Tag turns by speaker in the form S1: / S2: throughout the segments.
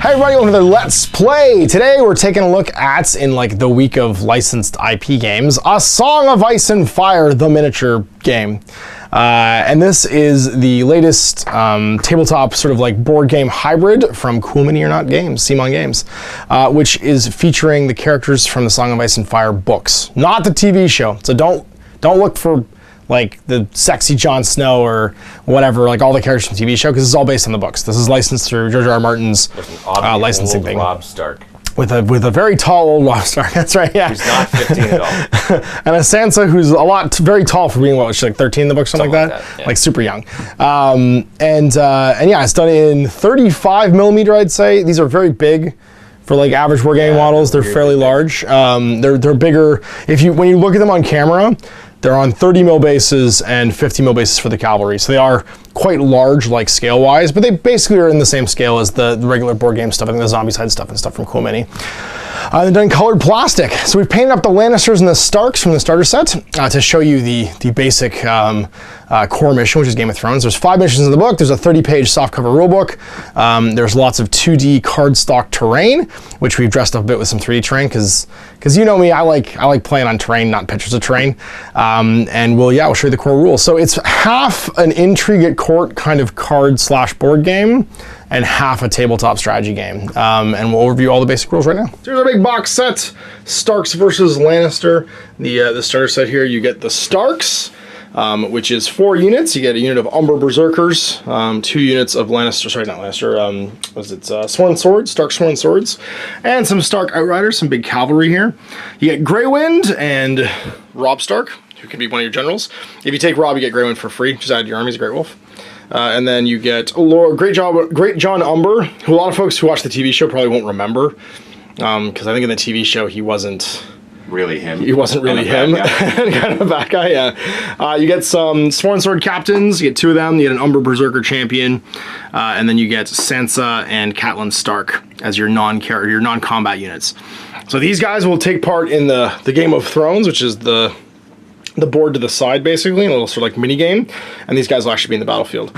S1: Hey everybody, welcome to Let's Play. Today we're taking a look at, in like the week of licensed IP games, A Song of Ice and Fire, the miniature game. And this is the latest tabletop sort of like board game hybrid from Cool Mini or Not Games, CMON Games, which is featuring the characters from the Song of Ice and Fire books, not the TV show. So don't look for like the sexy Jon Snow or whatever, like all the characters from the TV show, because it's all based on the books. This is licensed through George R. R. Martin's licensing thing.
S2: Rob Stark.
S1: With a very tall old Rob Stark, that's right, yeah.
S2: Who's not 15 at all.
S1: And a Sansa who's very tall for being, what was she, like 13 in the book, something like that?
S2: Yeah.
S1: Like super young. And yeah, it's done in 35 millimeter, I'd say. These are very big. For like average board game models, they're fairly large. They're bigger. When you look at them on camera, they're on 30 mil bases and 50 mil bases for the cavalry. So they are quite large, like scale wise, but they basically are in the same scale as the regular board game stuff. I think the Zombicide stuff and stuff from Cool Mini. They're done colored plastic. So we've painted up the Lannisters and the Starks from the starter set to show you the basic core mission, which is Game of Thrones. There's 5 missions in the book. There's a 30-page softcover rulebook. There's lots of 2D cardstock terrain, which we've dressed up a bit with some 3D terrain, because you know me, I like playing on terrain, not pictures of terrain. And we'll show you the core rules. So it's half an intrigue at court kind of card/board game, and half a tabletop strategy game. And we'll review all the basic rules right now. So here's our big box set, Starks versus Lannister. The starter set here, you get the Starks, which is 4 units. You get a unit of Umber Berserkers, 2 units of Sworn Swords, Stark Sworn Swords, and some Stark Outriders, some big cavalry here. You get Greywind and Robb Stark, who can be one of your generals. If you take Robb, you get Greywind for free. Just add to your army, he's a Great Wolf. And then you get Great John Umber, who a lot of folks who watch the TV show probably won't remember, because I think in the TV show he wasn't
S2: really him.
S1: He wasn't really him. Kind of a bad guy, yeah. You get some Sworn Sword captains. You get 2 of them. You get an Umber Berserker champion, and then you get Sansa and Catelyn Stark as your non-combat units. So these guys will take part in the Game of Thrones, which is the board to the side, basically, a little sort of like mini game, and these guys will actually be in the battlefield.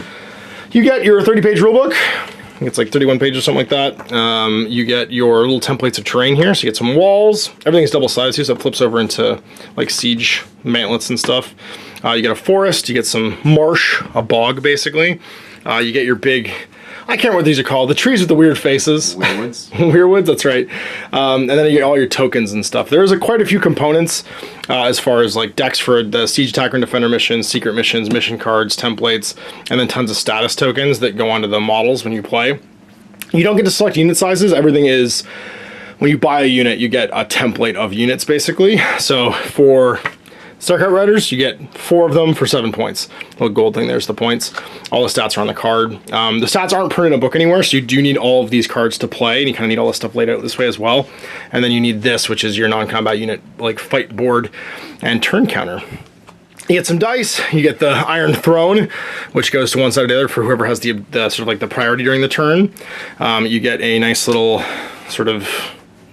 S1: You get your 30-page rulebook. I think it's like 31 pages or something like that. You get your little templates of terrain here, so you get some walls. Everything's double-sided too, so it flips over into like siege mantlets and stuff. You get a forest, you get some marsh, a bog basically. You get your big, I can't remember what these are called, the trees with the weird faces.
S2: Weirwoods.
S1: Weirwoods, that's right. And then you get all your tokens and stuff. There's quite a few components as far as like decks for the Siege Attacker and Defender missions, secret missions, mission cards, templates, and then tons of status tokens that go onto the models when you play. You don't get to select unit sizes. Everything is, when you buy a unit, you get a template of units basically. So for Stark Outriders, you get 4 of them for 7 points. Little gold thing, there's the points. All the stats are on the card. The stats aren't printed in a book anywhere, so you do need all of these cards to play, and you kind of need all this stuff laid out this way as well. And then you need this, which is your non-combat unit, like fight board and turn counter. You get some dice. You get the Iron Throne, which goes to one side or the other for whoever has the sort of like the priority during the turn. You get a nice little sort of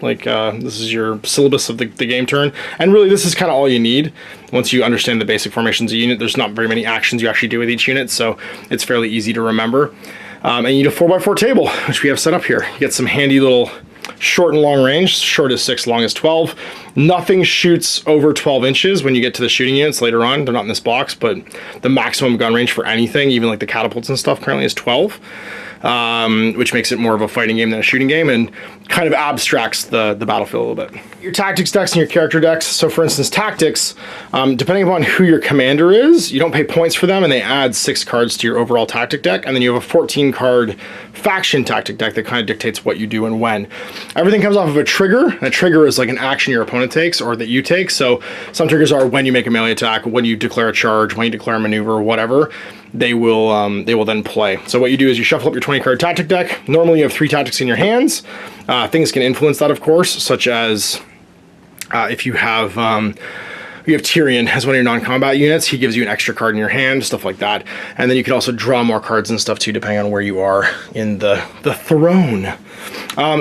S1: like this is your syllabus of the game turn, and really this is kind of all you need. Once you understand the basic formations of a unit, there's not very many actions you actually do with each unit, so it's fairly easy to remember. And you need a 4x4 table, which we have set up here. You get some handy little short and long range. Short is 6, long is 12. Nothing shoots over 12 inches when you get to the shooting units later on. They're not in this box, but the maximum gun range for anything, even like the catapults and stuff, currently is 12. Which makes it more of a fighting game than a shooting game, and kind of abstracts the battlefield a little bit. Your tactics decks and your character decks. So for instance, tactics, depending upon who your commander is, you don't pay points for them, and they add 6 cards to your overall tactic deck, and then you have a 14 card faction tactic deck that kind of dictates what you do and when. Everything comes off of a trigger. A trigger is like an action your opponent takes or that you take. So some triggers are when you make a melee attack, when you declare a charge, when you declare a maneuver, whatever. They will then play. So what you do is you shuffle up your 20 card tactic deck. Normally you have 3 tactics in your hands. Things can influence that, of course, such as if you have Tyrion as one of your non-combat units. He gives you an extra card in your hand, stuff like that. And then you can also draw more cards and stuff too, depending on where you are in the throne.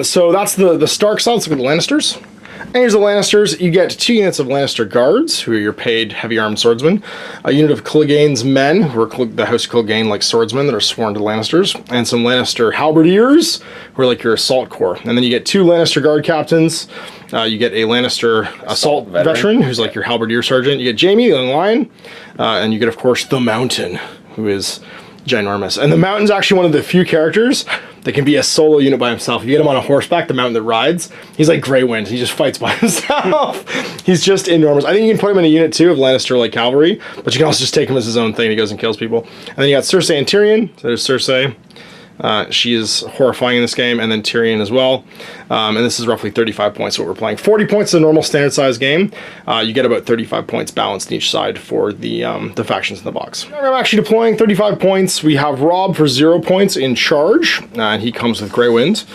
S1: So that's the Stark side. Let's look at the Lannisters. And here's the Lannisters. You get 2 units of Lannister guards, who are your paid heavy armed swordsmen. A unit of Clegane's men, who are the House of Clegane like swordsmen that are sworn to Lannisters. And some Lannister halberdiers, who are like your assault corps. And then you get 2 Lannister guard captains. You get a Lannister assault veteran, who's like your halberdier sergeant. You get Jaime, the Young Lion. And you get, of course, the Mountain, who is ginormous. And the Mountain's actually one of the few characters that can be a solo unit by himself. If you get him on a horseback, the Mountain that rides, he's like Grey Wind. He just fights by himself. He's just enormous. I think you can put him in a unit too of Lannister like cavalry, but you can also just take him as his own thing. He goes and kills people. And then you got Cersei and Tyrion. So there's Cersei. She is horrifying in this game, and then Tyrion as well. And this is roughly 35 points what we're playing. 40 points is a normal standard size game. You get about 35 points balanced on each side for the factions in the box. I'm actually deploying 35 points. We have Robb for 0 points in charge, and he comes with Grey Wind.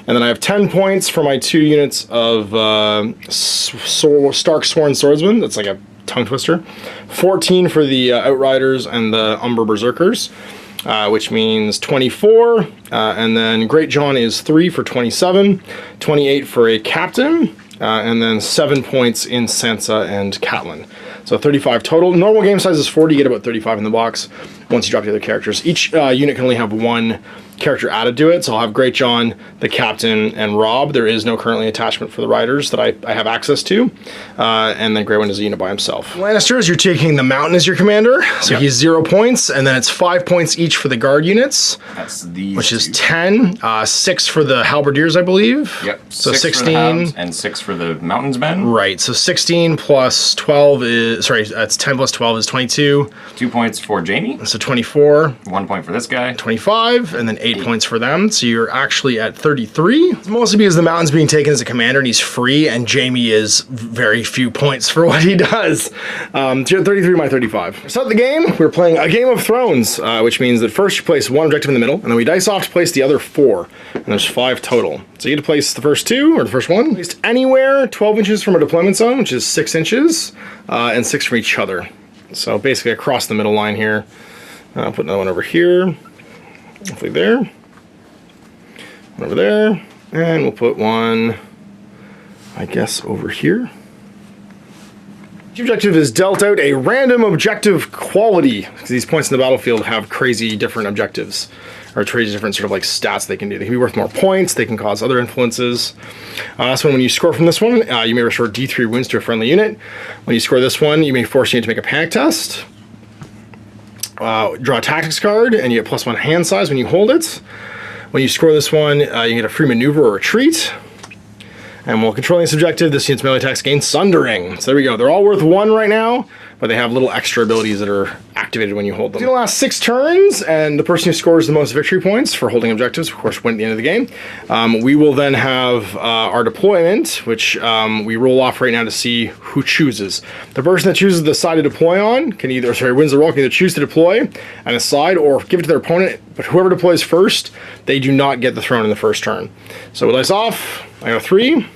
S1: And then I have 10 points for my 2 units of Stark Sworn Swordsmen. That's like a tongue twister. 14 for the Outriders and the Umber Berserkers. Which means 24, and then Great John is 3 for 27, 28 for a captain, and then 7 points in Sansa and Catelyn. So 35 total. Normal game size is 40, you get about 35 in the box once you drop the other characters. Each unit can only have 1 character added to it, so I'll have Great John, the captain, and Robb. There is no currently attachment for the riders that I have access to, and then Grey Wind is a unit by himself. Lannisters, you're taking the Mountain as your commander, so he's 0 points, and then it's 5 points each for the guard units.
S2: That's these
S1: which is 10, 6 for the halberdiers, I believe.
S2: Yep.
S1: So
S2: 6
S1: 16
S2: for the hounds and 6 for the Mountain's men.
S1: Right. So 16 plus 12 is that's 10 plus 12 is 22.
S2: 2 points for Jaime.
S1: So 24.
S2: 1 point for this guy.
S1: 25, and then 8 points for them. So you're actually at 33. It's mostly because the Mountain's being taken as a commander and he's free, and Jaime is very few points for what he does. So you're at 33, my 35. Start the game. We're playing a Game of Thrones, which means that first you place 1 objective in the middle, and then we dice off to place the other 4. And there's 5 total. So you get to place the first 2, or the first 1, placed anywhere 12 inches from a deployment zone, which is 6 inches, and 6 from each other. So basically across the middle line here. Put another one over here. Hopefully there. One over there. And we'll put one, I guess, over here. Each objective is dealt out a random objective quality, because these points in the battlefield have crazy different objectives, or crazy different sort of like stats they can do. They can be worth more points, they can cause other influences. So when you score from this one, you may restore D3 wounds to a friendly unit. When you score this one, you may force a unit to make a panic test. Draw a tactics card, and you get +1 hand size when you hold it. When you score this one, you get a free maneuver or retreat. And while controlling this objective, this unit's melee attacks gain Sundering. So there we go. They're all worth 1 right now, but they have little extra abilities that are activated when you hold them. It's gonna last 6 turns, and the person who scores the most victory points for holding objectives, of course, win at the end of the game. We will then have our deployment, which we roll off right now to see who chooses. The person that chooses the side to deploy on can wins the roll, can either choose to deploy on a side or give it to their opponent, but whoever deploys first, they do not get the throne in the first turn. So we dice off, I got a 3.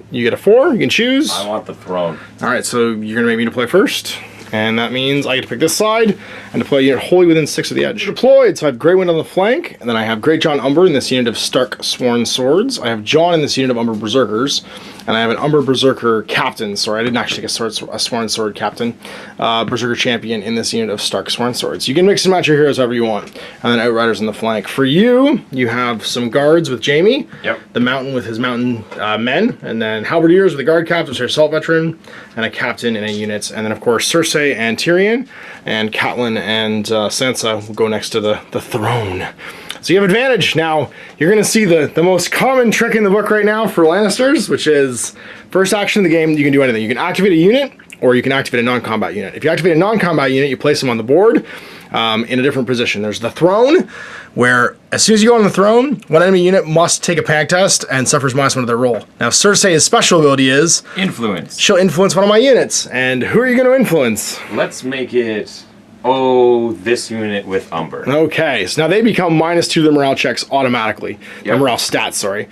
S1: You get a 4, you can choose.
S2: I want the throne.
S1: All right, so you're gonna make me deploy first. And that means I get to pick this side and deploy a unit wholly within 6 of the edge. Deployed, so I have Grey Wind on the flank, and then I have Great John Umber in this unit of Stark Sworn Swords. I have John in this unit of Umber Berserkers, and I have an Umber Berserker Captain. Sorry, I didn't actually get a Sworn Sword Captain. Berserker Champion in this unit of Stark Sworn Swords. You can mix and match your heroes however you want. And then Outriders on the flank. For you, you have some guards with Jaime.
S2: Yep.
S1: The Mountain with his Mountain men, and then Halberdiers with the guard captain, so assault veteran, and a captain in a unit. And then of course Cersei and Tyrion, and Catelyn and Sansa will go next to the throne. So you have advantage. Now, you're going to see the most common trick in the book right now for Lannisters, which is first action of the game, you can do anything. You can activate a unit, or you can activate a non-combat unit. If you activate a non-combat unit, you place them on the board in a different position. There's the throne, where as soon as you go on the throne, one enemy unit must take a panic test and suffers -1 to their roll. Now, Cersei's special ability is
S2: Influence.
S1: she'll influence one of my units. And who are you going to influence?
S2: Let's make it, this unit with Umber.
S1: Okay, so now they become -2 to the morale checks automatically.
S2: Yep.
S1: The morale stats, sorry.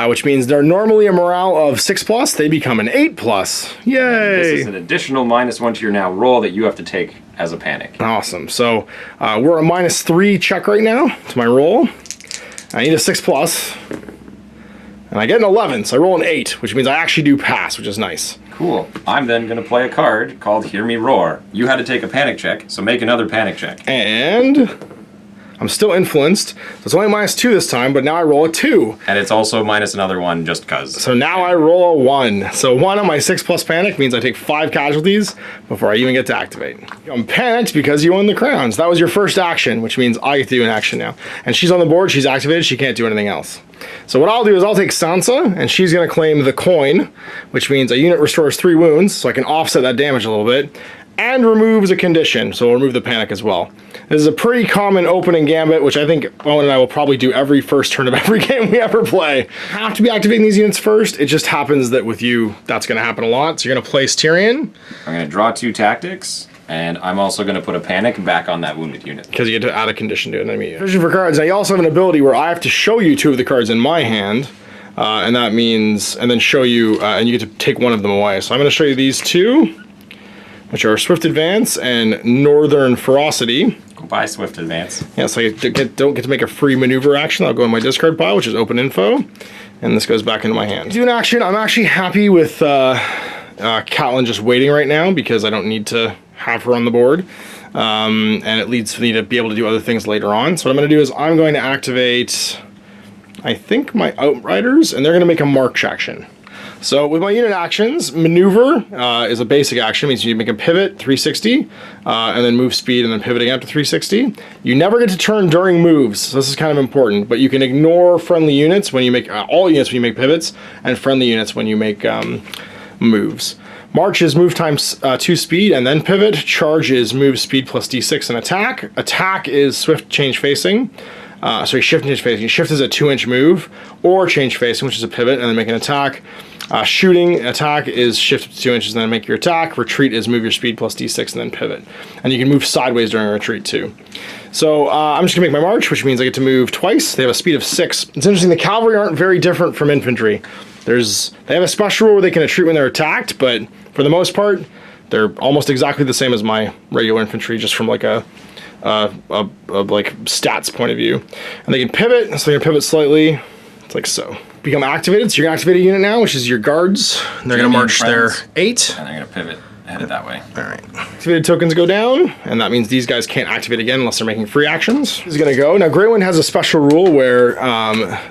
S1: Which means they're normally a morale of 6+, they become an 8+. Yay!
S2: This is an additional -1 to your now roll that you have to take as a panic.
S1: Awesome. So we're a -3 check right now to my roll. I need a 6+. And I get an 11, so I roll an 8, which means I actually do pass, which is nice.
S2: Cool. I'm then going to play a card called Hear Me Roar. You had to take a panic check, so make another panic check.
S1: And I'm still influenced, so it's only -2 this time, but now I roll a 2.
S2: And it's also minus another 1 just because.
S1: So now I roll a 1. So 1 on my 6+ panic means I take 5 casualties before I even get to activate. I'm panicked because you won the crowns. That was your first action, which means I get to do an action now. And she's on the board, she's activated, she can't do anything else. So what I'll do is I'll take Sansa, and she's going to claim the coin, which means a unit restores 3 wounds, so I can offset that damage a little bit, and removes a condition, so we'll remove the panic as well. This is a pretty common opening gambit, which I think Owen and I will probably do every first turn of every game we ever play. Have to be activating these units first. It just happens that with you, that's going to happen a lot. So you're going to place Tyrion.
S2: I'm going to draw 2 tactics, and I'm also going to put a panic back on that wounded unit.
S1: Because you get to add a condition to it. Vision for cards. Now you also have an ability where I have to show you 2 of the cards in my hand, and that means, and then show you, and you get to take one of them away. So I'm going to show you these 2. Which are Swift Advance and Northern Ferocity.
S2: Goodbye, Swift Advance.
S1: Yeah, so I don't get to make a free maneuver action. I'll go in my discard pile, which is open info, and this goes back into my hand. Do an action. I'm actually happy with Catelyn just waiting right now because I don't need to have her on the board, and it leads me to be able to do other things later on. So what I'm going to do is I'm going to activate, I think, my Outriders, and they're going to make a march action. So with my unit actions, maneuver is a basic action. It means you make a pivot 360, and then move speed, and then pivoting out to 360. You never get to turn during moves, so this is kind of important. But you can ignore friendly units when you make all units when you make pivots, and friendly units when you make moves. March is move times 2 speed, and then pivot. Charge is move speed plus d6 and attack. Attack is swift change facing. Sorry, shift change facing. Shift is a 2-inch move, or change facing, which is a pivot, and then make an attack. Shooting attack is shift 2 inches and then make your attack. Retreat is move your speed plus d6 and then pivot. And you can move sideways during a retreat too. So I'm just gonna make my march, which means I get to move twice. They have a speed of 6. It's interesting, the cavalry aren't very different from infantry. They have a special rule where they can retreat when they're attacked, but for the most part, they're almost exactly the same as my regular infantry, just from like a like stats point of view. And they can pivot, so they're gonna pivot slightly. It's like so. Become activated, so you're gonna activate a unit now, which is your guards. And they're gonna march their 8.
S2: And they're gonna pivot, headed that way.
S1: Alright. Activated tokens go down, and that means these guys can't activate again unless they're making free actions. This is gonna go. Now Grey Wind has a special rule where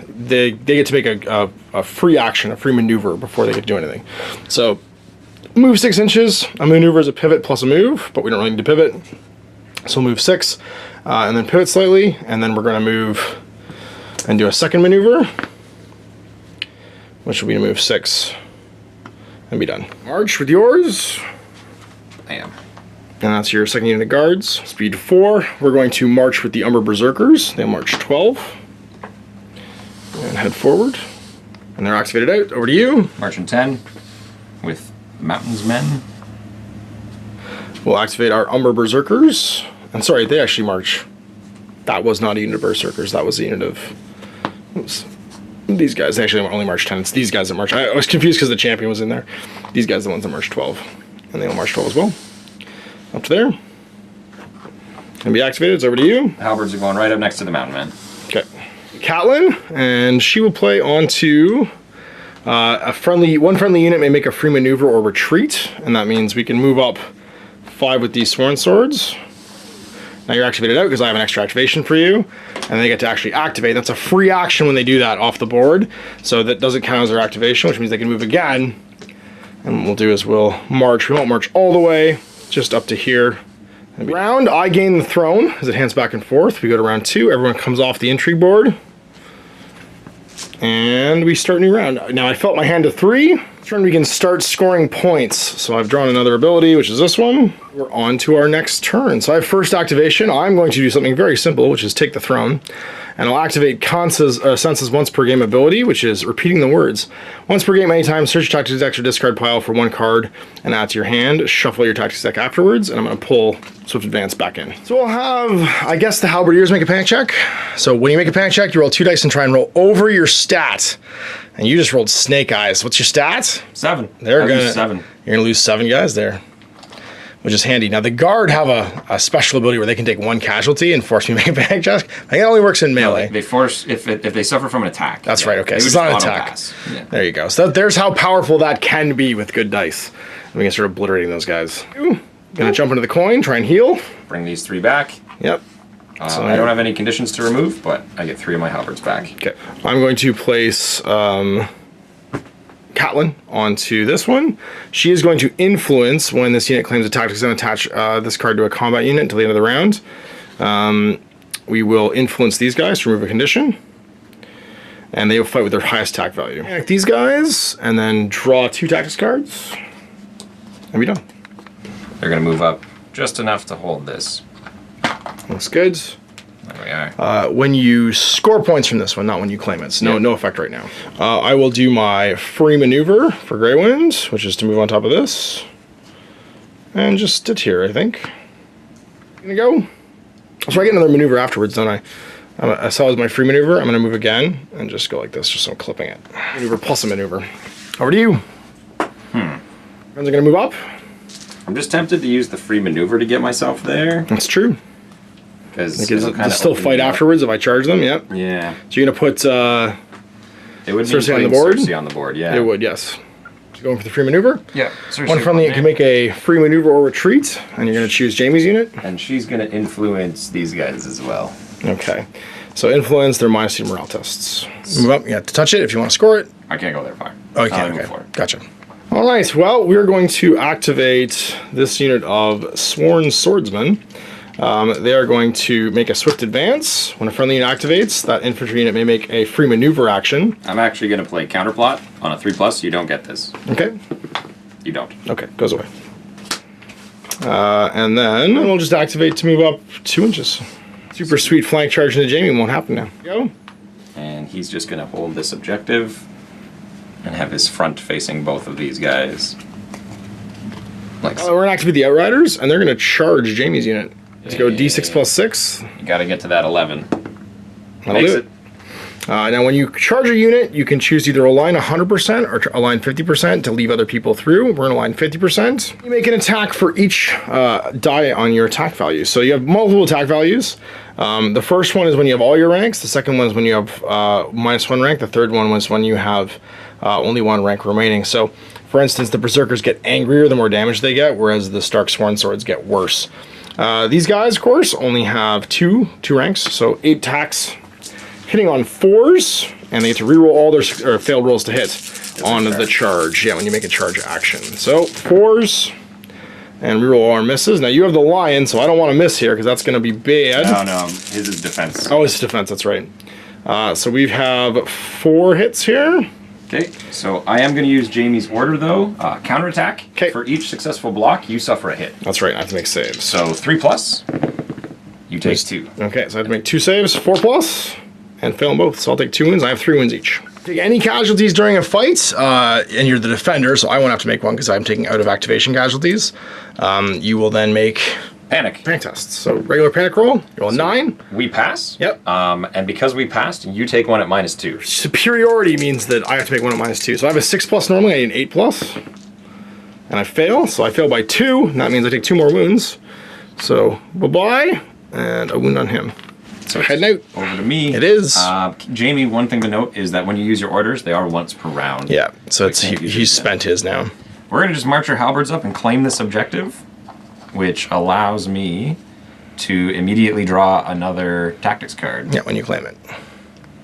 S1: they get to make a free action, a free maneuver before they get to do anything. So move 6 inches. A maneuver is a pivot plus a move, but we don't really need to pivot. So we'll move 6, and then pivot slightly, and then we're gonna move and do a second maneuver, which will be to move 6 and be done. March with yours.
S2: I am.
S1: And that's your second unit of guards. Speed 4. We're going to march with the Umber Berserkers. They march 12. And head forward. And they're activated out. Over to you.
S2: Marching 10 with Mountains Men.
S1: We'll activate our Umber Berserkers. And sorry, they actually march. That was not a unit of Berserkers. That was a unit of... Oops. These guys actually only march 10. It's these guys that march. I was confused because the champion was in there. These guys are the ones that march 12. And they will march 12 as well. Up to there. And be activated. It's over to you.
S2: Halberds are going right up next to the Mountain Men.
S1: Okay. Catelyn, and she will play onto one friendly unit may make a free maneuver or retreat, and that means we can move up 5 with these Sworn Swords. Now you're activated out because I have an extra activation for you, and they get to actually activate. That's a free action when they do that off the board, so that doesn't count as their activation, which means they can move again. And what we'll do is we'll march. We won't march all the way, just up to here. Round, I gain the throne as it hands back and forth. We go to round 2. Everyone comes off the intrigue board. And we start a new round. Now I felt my hand to 3. This turn we can start scoring points. So I've drawn another ability, which is this one. We're on to our next turn. So I have first activation. I'm going to do something very simple, which is take the throne. And I'll activate Sansa's once per game ability, which is repeating the words. Once per game, anytime, search your tactics deck or discard pile for 1 card and add to your hand. Shuffle your tactics deck afterwards, and I'm going to pull Swift Advance back in. So we'll have, I guess, the Halberdiers make a panic check. So when you make a panic check, you roll 2 dice and try and roll over your stat. And you just rolled snake eyes. What's your stat?
S2: 7.
S1: They're
S2: I
S1: gonna
S2: lose 7.
S1: You're gonna lose 7 guys there. which is handy. Now the guard have a special ability where they can take 1 casualty and force me to make a panic check. I think it only works in melee.
S2: No, they force if they suffer from an attack.
S1: That's right. Okay,
S2: so
S1: it's not an attack.
S2: Yeah.
S1: There you go. So there's how powerful that can be with good dice. We can start obliterating those guys. Gonna jump into the coin, try and heal.
S2: Bring these 3 back.
S1: Yep.
S2: So I don't have any conditions to remove, but I get 3 of my halberds back.
S1: Okay. I'm going to place Catelyn onto this one. She is going to influence when this unit claims a tactics and attach this card to a combat unit until the end of the round. We will influence these guys to remove a condition. And they will fight with their highest attack value. Attack these guys, and then draw 2 tactics cards. And be done.
S2: They're going to move up just enough to hold this.
S1: Looks good.
S2: There we are.
S1: When you score points from this one, not when you claim it. It's no effect right now. I will do my free maneuver for Grey Wind, which is to move on top of this. And just sit here, I think. Gonna go. So I get another maneuver afterwards, don't I? I saw as my free maneuver. I'm gonna move again and just go like this, just so I'm clipping it. Maneuver plus a maneuver. Over to you. Friends are gonna move up.
S2: I'm just tempted to use the free maneuver to get myself there.
S1: That's true.
S2: Because
S1: they'll still fight afterwards if I charge them. Yep.
S2: Yeah.
S1: So you're gonna put
S2: it would
S1: Cersei on the board.
S2: Cersei on the board. Yeah.
S1: It would. Yes. So going for the free maneuver.
S2: Yeah. Cersei
S1: One friendly can make a free maneuver or retreat, and you're gonna choose Jaime's unit.
S2: And she's gonna influence these guys as well.
S1: Okay. So influence, they're -2 morale tests. Move up. You have to touch it if you want to score it.
S2: I can't go there far.
S1: Oh, you can't. Okay. Gotcha. All right. Well, we're going to activate this unit of Sworn Swordsmen. They are going to make a swift advance. When a friendly unit activates, that infantry unit may make a free maneuver action.
S2: I'm actually going to play counterplot on a 3+. You don't get this.
S1: Okay.
S2: You don't.
S1: Okay, goes away. And then we'll just activate to move up 2 inches. Super sweet flank charge into Jaime won't happen now. Go.
S2: And he's just going to hold this objective and have his front facing both of these guys. Like so.
S1: We're going to activate the Outriders, and they're going to charge Jaime's unit. Let's go D6 plus 6.
S2: You got to get to that 11.
S1: That'll do it. Now, when you charge a unit, you can choose either align 100% or align 50% to leave other people through. We're going to align 50%. You make an attack for each die on your attack value. So you have multiple attack values. The first one is when you have all your ranks. The second one is when you have -1 rank. The third one was when you have only 1 rank remaining. So, for instance, the Berserkers get angrier the more damage they get, whereas the Stark Sworn Swords get worse. These guys, of course, only have two ranks, so 8 attacks hitting on 4s, and they get to reroll all their failed rolls to hit on the charge. Yeah, when you make a charge action. So 4s, and reroll all our misses. Now you have the lion, so I don't want to miss here because that's going to be bad.
S2: No, his is defense.
S1: Oh, it's defense. That's right. So we have 4 hits here.
S2: Okay, so I am going to use Jaime's order though. Counterattack.
S1: Okay.
S2: For each successful block, you suffer a hit.
S1: That's right. I have to make saves.
S2: So 3+, you take 2.
S1: Okay, so I have to make 2 saves, 4+, and fail them both. So I'll take 2 wins. I have 3 wins each. Take any casualties during a fight, and you're the defender, so I won't have to make one because I'm taking out of activation casualties. You will then make
S2: panic
S1: tests. So regular panic roll. You roll a 9.
S2: We pass.
S1: Yep.
S2: And because we passed, you take 1 at -2.
S1: Superiority means that I have to make 1 at -2. So I have a 6+ normally. I need an 8+, and I fail. So I fail by 2. And that means I take 2 more wounds. So bye-bye, and a wound on him. So heading out.
S2: Over to me.
S1: It is.
S2: Jaime, one thing to note is that when you use your orders, they are once per round.
S1: Yeah, so it's he's spent his now.
S2: We're going to just march our halberds up and claim this objective, which allows me to immediately draw another tactics card.
S1: Yeah, when you claim it.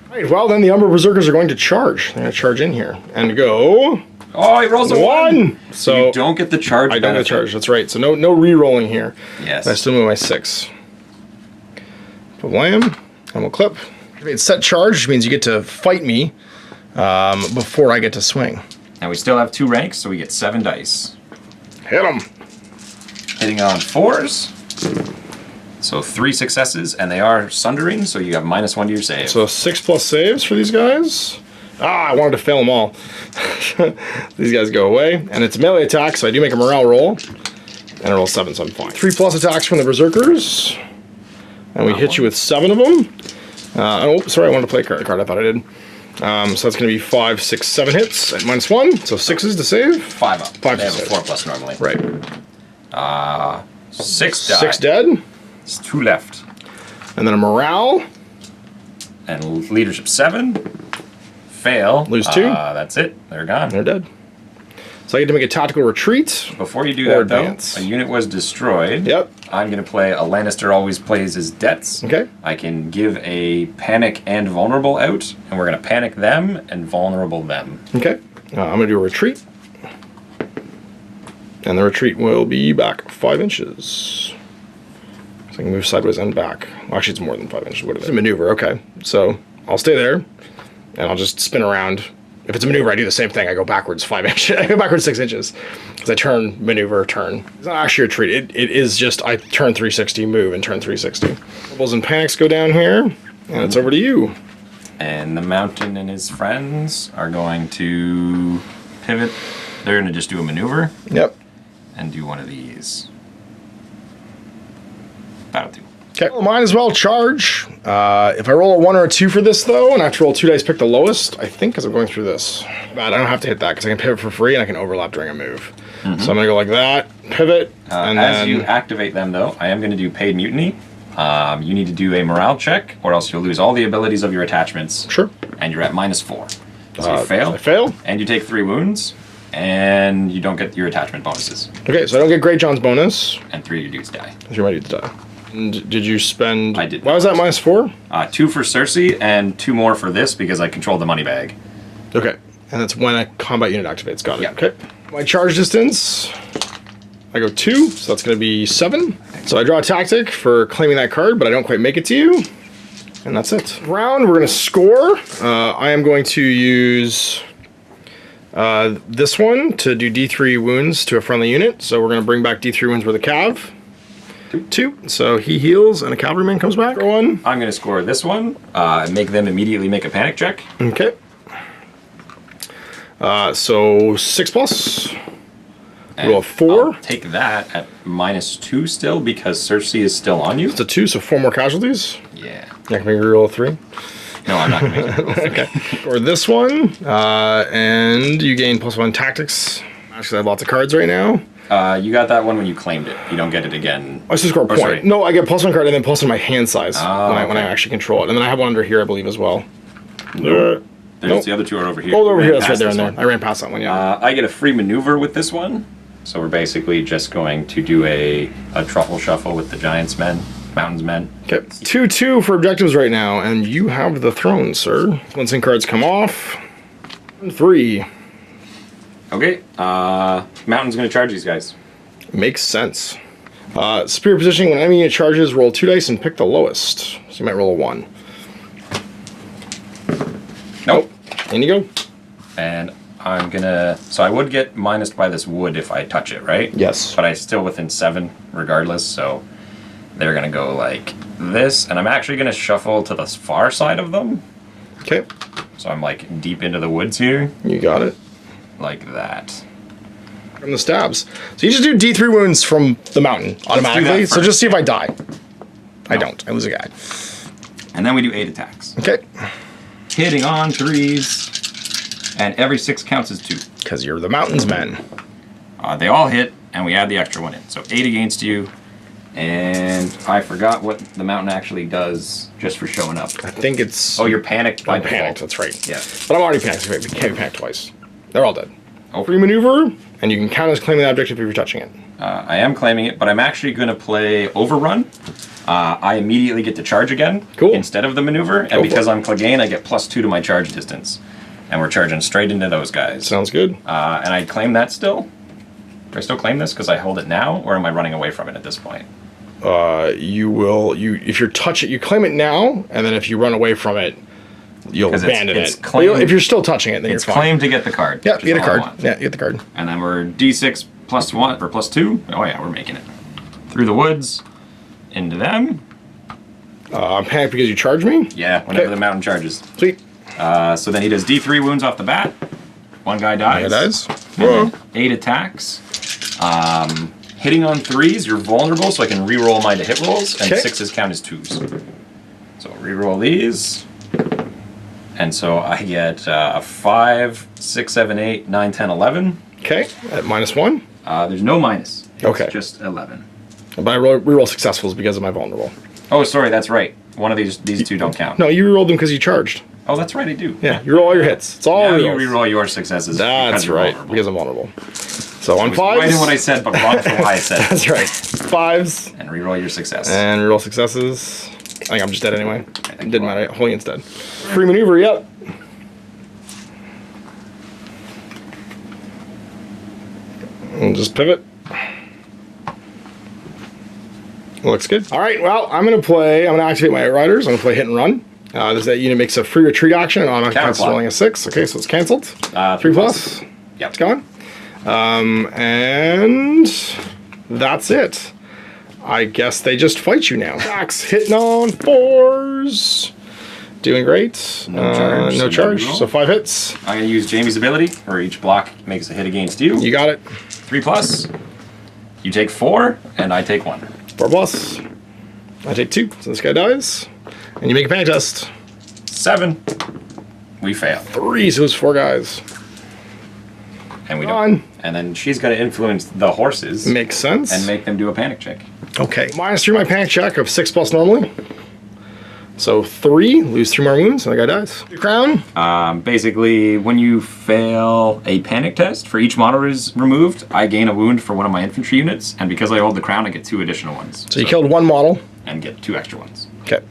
S1: All right, well, then the Umbra Berserkers are going to charge. They're going to charge in here and go...
S2: Oh, he rolls a 1!
S1: So
S2: you don't get the charge.
S1: I don't get the charge, that's right. So no re-rolling here.
S2: Yes.
S1: I still move my 6. Blam, and we'll clip. It's set charge, which means you get to fight me before I get to swing.
S2: And we still have 2 ranks, so we get 7 dice.
S1: Hit them.
S2: Hitting on 4s. So 3 successes, and they are sundering, so you have -1 to your save.
S1: So 6+ saves for these guys. I wanted to fail them all. These guys go away. And it's a melee attack, so I do make a morale roll. And I roll 7, so I'm fine. 3+ attacks from the Berserkers. And we hit you with 7 of them. Oh, sorry, I wanted to play a card. I thought I did. So that's going to be 5, 6, 7 hits at -1. So 6s to save.
S2: 5 up.
S1: 5
S2: they
S1: to
S2: have
S1: save.
S2: a 4+ normally.
S1: Right.
S2: 6 die.
S1: 6 dead.
S2: It's 2 left.
S1: And then a morale.
S2: And leadership 7. Fail.
S1: Lose 2.
S2: That's it. They're gone.
S1: They're dead. So I get to make a tactical retreat.
S2: Before you do
S1: or
S2: that,
S1: advance.
S2: though, a unit was destroyed.
S1: Yep.
S2: I'm going to play a Lannister always plays his debts.
S1: Okay.
S2: I can give a panic and vulnerable out, and we're going to panic them and vulnerable them.
S1: Okay. I'm going to do a retreat. And the retreat will be back 5 inches. So I can move sideways and back. Well, actually, it's more than 5 inches. What is it? Maneuver. Okay. So I'll stay there, and I'll just spin around. If it's a maneuver, I do the same thing. I go backwards 5 inches. I go backwards 6 inches. Because I turn, maneuver, turn. It's not actually a retreat. It is just I turn 360, move, and turn 360. Bubbles and panics go down here, and it's over to you.
S2: And the Mountain and his friends are going to pivot. They're going to just do a maneuver.
S1: Yep.
S2: And do one of these. Battle 2.
S1: Okay. Well, might as well charge. If I roll a 1 or a 2 for this, though, and I have to roll 2 dice, pick the lowest, I think, as I'm going through this. But I don't have to hit that, because I can pivot for free, and I can overlap during a move. So I'm going to go like that, pivot, and
S2: as
S1: then...
S2: you activate them, though, I am going to do Paid Mutiny. You need to do a morale check, or else you'll lose all the abilities of your attachments.
S1: Sure.
S2: And you're at -4. So you fail.
S1: I fail.
S2: And you take 3 wounds, and you don't get your attachment bonuses.
S1: Okay, so I don't get Great John's bonus.
S2: And 3 of your dudes die.
S1: 3 of my dudes die. And did you spend...
S2: I did.
S1: Why was that -4?
S2: 2 for Cersei, and 2 more for this, because I controlled the money bag.
S1: Okay. And that's when a combat unit activates. Got it.
S2: Yeah.
S1: Okay. My charge distance, I go 2, so that's going to be 7. So I draw a tactic for claiming that card, but I don't quite make it to you. And that's it. Round, we're going to score. I am going to use this one to do D3 wounds to a friendly unit. So we're going to bring back D3 wounds with a cav. 2. So he heals and a cavalryman comes back. 1.
S2: I'm going to score this one, make them immediately make a panic check.
S1: Okay. So 6 plus. Roll a 4.
S2: I'll take that at -2 still, because Cersei is still on you.
S1: It's a 2, so 4 more casualties.
S2: Yeah.
S1: Yeah, can we roll a 3?
S2: No, I'm not going to make it.
S1: Okay. Or this one, and you gain +1 tactics. Actually, I have lots of cards right now.
S2: You got that one when you claimed it. You don't get it again.
S1: I just score a point.
S2: Sorry.
S1: No, I get +1 card and then +1 my hand size when I
S2: okay.
S1: actually control it. And then I have one under here, I believe, as well.
S2: There's
S1: Nope.
S2: the other 2 are over here.
S1: Oh, over here. That's right
S2: Past
S1: there
S2: this
S1: and there.
S2: one.
S1: I ran past that one, yeah.
S2: I get a free maneuver with this one. So we're basically just going to do a truffle shuffle with the Giants men, Mountains men.
S1: Okay. 2-2 for objectives right now, and you have the throne, sir. Once in cards come off. 3.
S2: Okay. Mountain's going to charge these guys.
S1: Makes sense. Superior positioning, when enemy unit charges, roll 2 dice and pick the lowest. So you might roll a 1.
S2: Nope.
S1: In you go.
S2: And I'm gonna, so I would get minused by this wood if I touch it, right?
S1: Yes.
S2: But I'm still within 7 regardless, so they're gonna go like this, and I'm actually gonna shuffle to the far side of them.
S1: Okay.
S2: So I'm like deep into the woods here,
S1: You got it.
S2: like that.
S1: From the stabs. So you just do D3 wounds from the mountain automatically. So
S2: first.
S1: just see if I die. I
S2: No.
S1: don't. I lose a guy.
S2: And then we do 8 attacks.
S1: Okay.
S2: Hitting on 3s, and every 6 counts as 2.
S1: Because you're the mountains men.
S2: They all hit, and we add the extra 1 in. So 8 against you, and I forgot what the mountain actually does just for showing up.
S1: I think it's...
S2: Oh, you're panicked by
S1: I'm panicked.
S2: default.
S1: That's right.
S2: Yeah.
S1: But I'm already panicked. So we can't be panicked twice. They're all dead.
S2: Oh.
S1: Free maneuver, and you can count as claiming the objective if you're touching it.
S2: I am claiming it, but I'm actually going to play Overrun. I immediately get to charge again
S1: Cool.
S2: instead of the maneuver, and
S1: Go for
S2: because
S1: it.
S2: I'm Clegane, I get +2 to my charge distance. And we're charging straight into those guys.
S1: Sounds good.
S2: And I claim that still? Do I still claim this because I hold it now, or am I running away from it at this point?
S1: You will... If you touch it, you claim it now, and then if you run away from it, you'll
S2: 'Cause
S1: abandon
S2: it's
S1: it.
S2: claimed-
S1: If you're still touching it, then
S2: It's
S1: you're fine.
S2: claimed to get the card.
S1: Yeah,
S2: which
S1: you
S2: is
S1: get a
S2: all I
S1: card.
S2: want.
S1: Yeah, you get the card.
S2: And then we're D6 +1 or +2. Oh yeah, we're making it. Through the woods, into them.
S1: I'm panicked because you charged me?
S2: Yeah, whenever
S1: Okay.
S2: the mountain charges.
S1: Sweet.
S2: So then he does D3 wounds off the bat. 1 guy dies.
S1: There it is.
S2: And then 8 attacks. Hitting on 3s, you're vulnerable, so I can re-roll my to hit rolls, and
S1: Okay.
S2: 6s count as 2s. So re-roll these. And so I get a 5, 6, 7, 8, 9, 10, 11.
S1: Okay, at -1.
S2: There's no minus.
S1: Okay.
S2: It's just 11.
S1: But I reroll successfuls because of my vulnerable.
S2: Oh, sorry, that's right. One of these two don't count.
S1: No, you rerolled them because you charged.
S2: Oh, that's right, I do.
S1: Yeah, you roll all your hits. It's all
S2: Now you
S1: rerolls.
S2: reroll your successes.
S1: That's right, because I'm vulnerable. So on fives.
S2: Right in what I said, but wrong for why I said it.
S1: That's right. Fives.
S2: And reroll your success.
S1: And reroll successes. I think I'm just dead anyway. It didn't matter. Holy instead. Free maneuver, yep. And just pivot. Looks good. All right, well, I'm going to activate my riders. I'm going to play hit and run. That unit makes a free retreat action, and automatically rolling a 6. Okay, so it's canceled. 3 plus.
S2: Yep.
S1: It's gone. And that's it. I guess they just fight you now. Max hitting on 4s. Doing great.
S2: No charge.
S1: No charge. So 5 hits.
S2: I'm going to use Jamie's ability, where each block makes a hit against you.
S1: You got it.
S2: 3 plus. You take 4, and I take 1.
S1: 4 plus. I take 2, so this guy dies. And you make a panic test.
S2: 7. We fail.
S1: 3, so it's 4 guys.
S2: And we don't. And then she's going to influence the horses.
S1: Makes sense.
S2: And make them do a panic check.
S1: Okay. -3 my panic check of 6 plus normally. So 3, lose 3 more wounds, and the guy dies. Your crown?
S2: Basically, when you fail a panic test, for each model is removed, I gain a wound for one of my infantry units, and because I hold the crown, I get 2 additional ones.
S1: So you killed 1 model.
S2: And get 2 extra ones.
S1: Okay.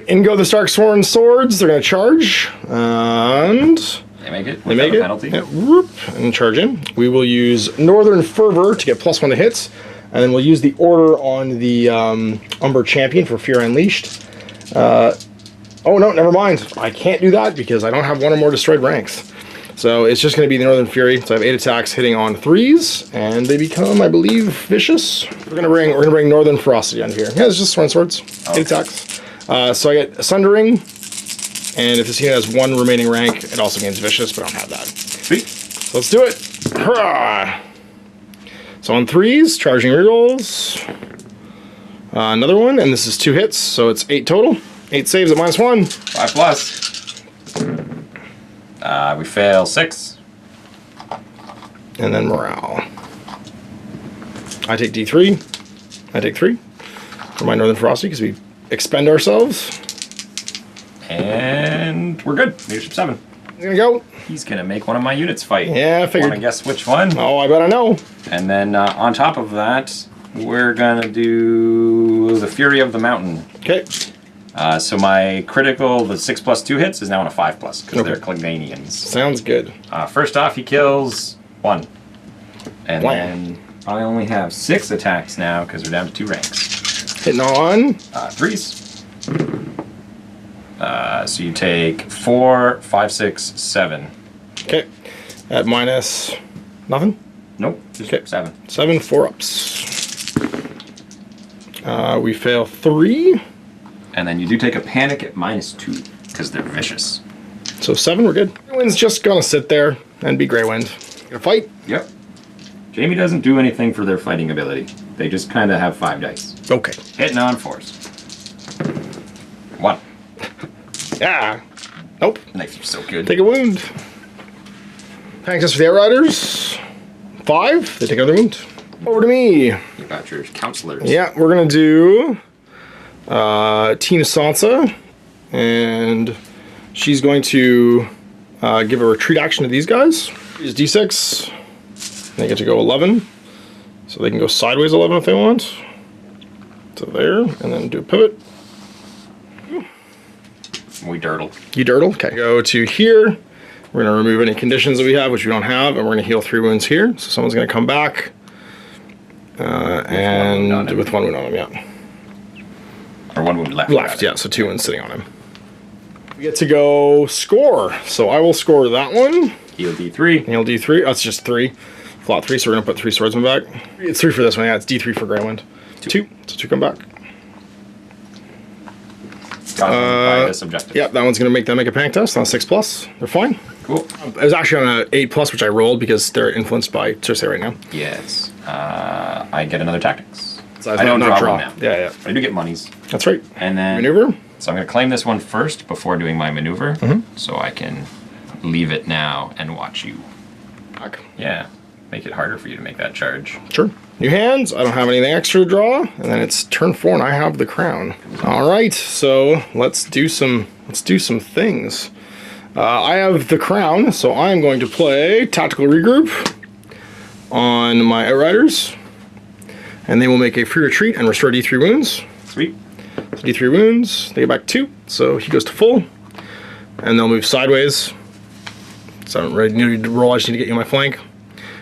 S1: In go the Starksworn swords. They're going to charge. And
S2: They make it.
S1: they make it.
S2: Penalty.
S1: Yeah, whoop, and charge in. We will use Northern Fervor to get +1 to hits. And then we'll use the order on the Umber Champion for Fear Unleashed. Oh, no, never mind. I can't do that because I don't have 1 or more destroyed ranks. So it's just going to be the Northern Fury. So I have 8 attacks hitting on 3s, and they become, I believe, vicious. We're gonna bring Northern Ferocity on here. Yeah, it's just swords. Okay. 8 attacks. So I get Sundering, and if this unit has 1 remaining rank, it also gains vicious, but I don't have that.
S2: Sweet.
S1: So let's do it. Hurrah! So on 3s, charging rerolls. Another one, and this is 2 hits, so it's 8 total. 8 saves at -1.
S2: 5 plus. We fail 6.
S1: And then morale. I take D3. I take 3 for my Northern Ferocity because we expend ourselves.
S2: And we're good. Leadership 7.
S1: He's gonna go.
S2: He's gonna make one of my units fight.
S1: Yeah, I figured.
S2: Wanna guess which one?
S1: Oh, I bet I know.
S2: And then on top of that, we're gonna do the Fury of the Mountain.
S1: Okay.
S2: So my critical, the 6 plus 2 hits, is now on a 5 plus because
S1: Okay.
S2: they're Clegane-ians.
S1: Sounds good.
S2: First off, he kills 1. And
S1: Wow.
S2: then I only have 6 attacks now because we're down to 2 ranks.
S1: Hitting on.
S2: 3s. So you take 4, 5, 6, 7.
S1: Okay. At minus nothing.
S2: Nope, just
S1: Okay.
S2: 7.
S1: 7, 4 ups. We fail 3.
S2: And then you do take a panic at -2 because they're vicious.
S1: So 7, we're good. Greywind's just gonna sit there and be Greywind. Gonna fight.
S2: Yep. Jamie doesn't do anything for their fighting ability. They just kind of have 5 dice.
S1: Okay.
S2: Hitting on 4s. 1.
S1: Yeah. Nope.
S2: Knife, you're so good.
S1: Take a wound. Panic test for the Outriders. 5. They take another wound. Over to me.
S2: You got your counselors.
S1: Yeah, we're gonna do Team Sansa, and she's going to give a retreat action to these guys. Use D6. They get to go 11, so they can go sideways 11 if they want. So there, and then do a pivot.
S2: We dirtle.
S1: You dirtle. Okay. Go to here. We're gonna remove any conditions that we have, which we don't have, and we're gonna heal 3 wounds here. So someone's gonna come back, and with 1 wound on him, yeah.
S2: Or 1 wound left.
S1: Left, yeah, so 2 wounds sitting on him. We get to go score. So I will score that one.
S2: Heal D3.
S1: Heal D3. Oh, it's just 3. Flat 3, so we're going to put 3 swordsmen back. It's 3 for this one, yeah. It's D3 for Greywind. 2. So 2 come back.
S2: By this objective.
S1: Yeah, that one's going to make a panic test on 6 plus. They're fine.
S2: Cool.
S1: It was actually on an 8 plus, which I rolled because they're influenced by Cersei right now.
S2: Yes. I get another tactics.
S1: So
S2: I don't draw one now.
S1: Yeah, yeah.
S2: But I do get monies.
S1: That's right.
S2: And then
S1: Maneuver.
S2: So I'm going to claim this one first before doing my maneuver, so I can leave it now and watch you.
S1: Back.
S2: Yeah. make it harder for you to make that charge.
S1: Sure. New hands. I don't have anything extra to draw, and then it's turn 4, and I have the crown. All right, so let's do some things. I have the crown, so I'm going to play Tactical Regroup on my Outriders, and they will make a free retreat and restore D3 wounds.
S2: Sweet.
S1: So D3 wounds. They get back 2, so he goes to full, and they'll move sideways. So I don't really need to roll. I just need to get you on my flank,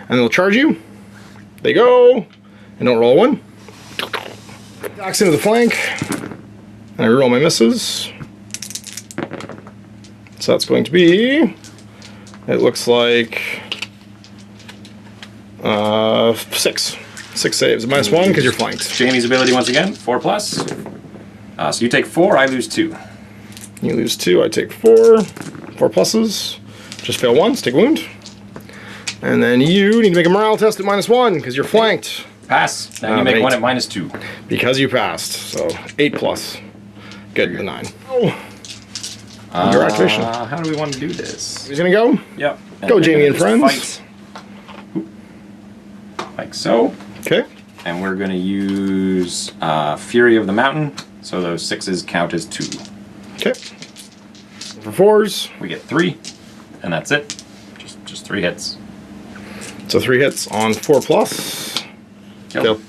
S1: and they'll charge you. They go, and don't roll a 1. Attacks into the flank, and I reroll my misses. So that's going to be, it looks like 6 saves, -1 because you're flanked.
S2: Jamie's ability once again, 4+. So you take 4, I lose 2.
S1: You lose 2, I take 4. 4 pluses. Just fail once, take wound. And then you need to make a morale test at -1 because you're flanked.
S2: Pass. Now you make 1 at -2.
S1: Because you passed, so 8+. Good, the 9. Oh. Your activation.
S2: How do we want to do this?
S1: Who's gonna go?
S2: Yep.
S1: Go, Jamie and friends.
S2: Fight. Like so.
S1: Okay.
S2: And we're going to use Fury of the Mountain, so those 6s count as 2.
S1: Okay. For 4s.
S2: We get 3, and that's it. Just 3 hits.
S1: So 3 hits on 4+.
S2: Kill.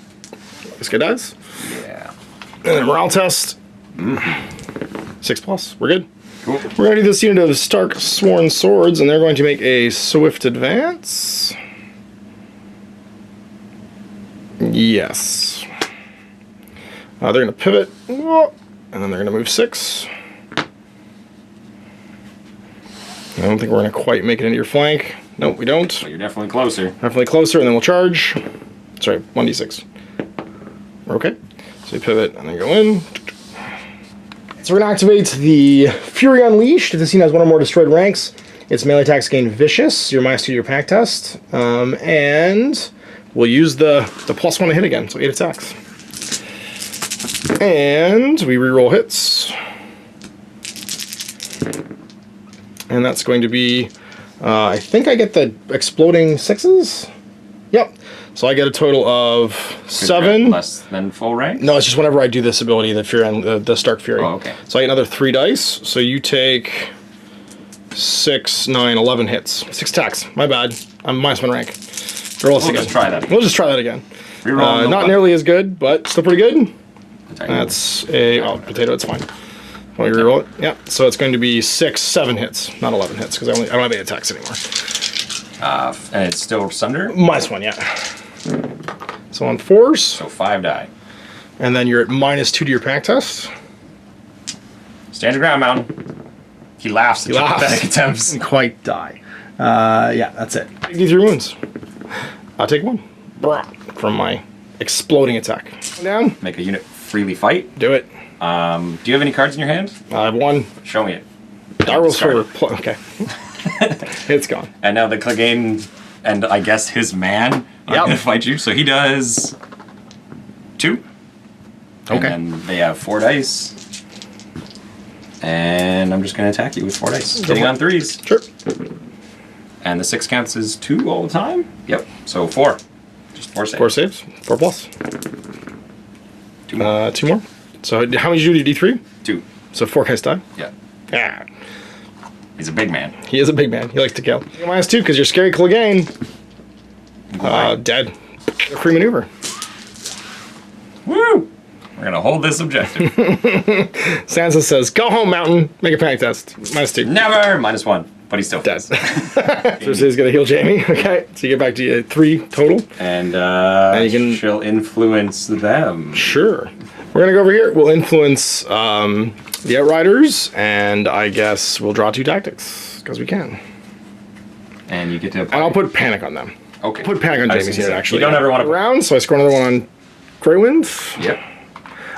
S1: This guy dies.
S2: Yeah.
S1: And then morale test. 6+. We're good.
S2: Cool.
S1: We're going to do this unit of Stark Sworn Swords, and they're going to make a swift advance. Yes. They're going to pivot, and then they're going to move 6. I don't think we're going to quite make it into your flank. Nope, we don't.
S2: But you're definitely closer.
S1: Definitely closer, and then we'll charge. Sorry, 1d6. We're okay. So we pivot, and then go in. So we're going to activate the Fury Unleashed. If this unit has 1 or more destroyed ranks, its melee attacks gain Vicious, your -2 to your pack test, and we'll use the +1 to hit again, so 8 attacks. And we reroll hits. And that's going to be, I think I get the exploding 6s? Yep. So I get a total of 7.
S2: Less than full rank?
S1: No, it's just whenever I do this ability, the Fury, the Stark Fury.
S2: Oh, okay.
S1: So I get another 3 dice. So you take 6, 9, 11 hits. 6 attacks. My bad. I'm -1 rank. Roll this again.
S2: Just try that.
S1: We'll just try that again.
S2: Reroll
S1: not nearly as good, but still pretty good.
S2: Potato.
S1: That's a potato. It's fine. Want me to reroll it? Yeah. So it's going to be 6, 7 hits, not 11 hits, because I don't have 8 attacks anymore.
S2: And it's still Sunder?
S1: -1, yeah. So on 4s.
S2: So 5 die.
S1: And then you're at -2 to your pack test.
S2: Stand your ground, Mountain. He laughs at your pathetic attempts.
S1: Didn't quite die. Yeah, that's it. D3 wounds. I'll take 1 from my exploding attack. Down.
S2: Make a unit freely fight.
S1: Do it.
S2: Do you have any cards in your hand?
S1: I have 1.
S2: Show me it.
S1: Die rolls for... Okay. It's gone.
S2: And now the Clegane and I guess his man are going to fight you. So he does 2.
S1: Okay.
S2: And then they have 4 dice. And I'm just going to attack you with 4 dice. Hitting on 3s.
S1: Sure.
S2: And the 6 counts as 2 all the time? Yep. So 4. Just 4 saves.
S1: 4 saves. 4+.
S2: 2 more.
S1: 2 more. So how many did you do? D3?
S2: 2.
S1: So 4 guys die?
S2: Yeah.
S1: Yeah.
S2: He's a big man.
S1: He is a big man. He likes to kill. -2 because you're scary Clegane. Dead. Free maneuver.
S2: Woo! We're going to hold this objective.
S1: Sansa says, go home, Mountain. Make a panic test. -2.
S2: Never! -1. But he's still
S1: Dead. So he's going to heal Jamie. Okay. So you get back to 3 total.
S2: And
S1: you can...
S2: she'll influence them.
S1: Sure. We're going to go over here. We'll influence the Outriders, and I guess we'll draw 2 tactics, because we can.
S2: And you get to...
S1: And I'll put panic on them.
S2: Okay.
S1: Put panic on Jamie's here, actually.
S2: You don't ever want to...
S1: Round, so I score another one on Greywind.
S2: Yep.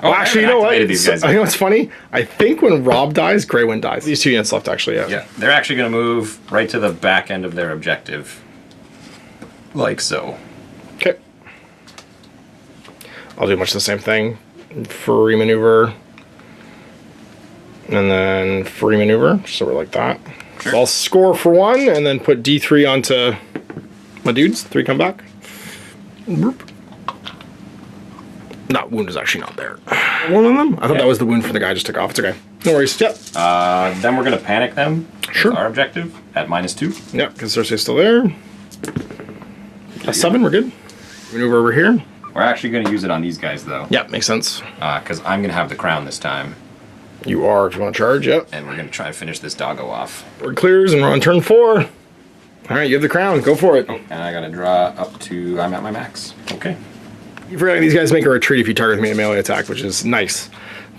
S1: Oh, actually, you know what?
S2: These guys.
S1: You know what's funny? I think when Rob dies, Greywind dies. These 2 units left, actually, yeah.
S2: Yeah. They're actually going to move right to the back end of their objective. Like so.
S1: Okay. I'll do much the same thing. Free maneuver. And then free maneuver. So we're like that. Sure. So I'll score for 1 and then put D3 onto my dudes. 3 come back. Boop. That wound is actually not there. One of them? I thought that was the wound from the guy I just took off. It's okay. No worries. Yep.
S2: Then we're going to panic them.
S1: Sure.
S2: Our objective at -2.
S1: Yep, because Cersei's still there. A 7, we're good. Maneuver over here.
S2: We're actually going to use it on these guys, though.
S1: Yeah, makes sense.
S2: Because I'm going to have the crown this time.
S1: You are, if you want to charge, yep.
S2: And we're going to try and finish this doggo off.
S1: Board clears, and we're on turn 4. All right, you have the crown. Go for it.
S2: And I got to draw up to... I'm at my max. Okay.
S1: You forget these guys make a retreat if you target me in a melee attack, which is nice,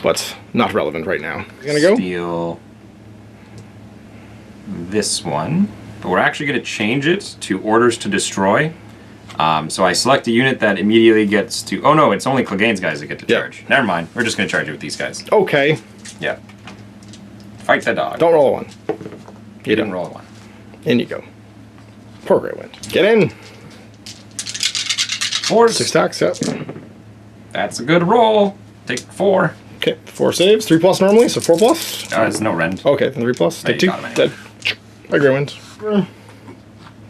S1: but not relevant right now. You gonna go?
S2: Steal this one. But we're actually going to change it to orders to destroy. So I select a unit that immediately gets to... Oh, no, it's only Clegane's guys that get to charge. Never mind. We're just going to charge it with these guys.
S1: Okay.
S2: Yeah. Fight the dog.
S1: Don't roll a 1.
S2: You didn't roll a 1.
S1: In you go. Poor Grey Wind. Get in.
S2: 4.
S1: 6 attacks, yep.
S2: That's a good roll. Take 4.
S1: Okay, 4 saves. 3+ normally, so 4+.
S2: There's no rend.
S1: Okay, then 3+. Take 2.
S2: got him anyway.
S1: Dead. Bye, Grey Wind.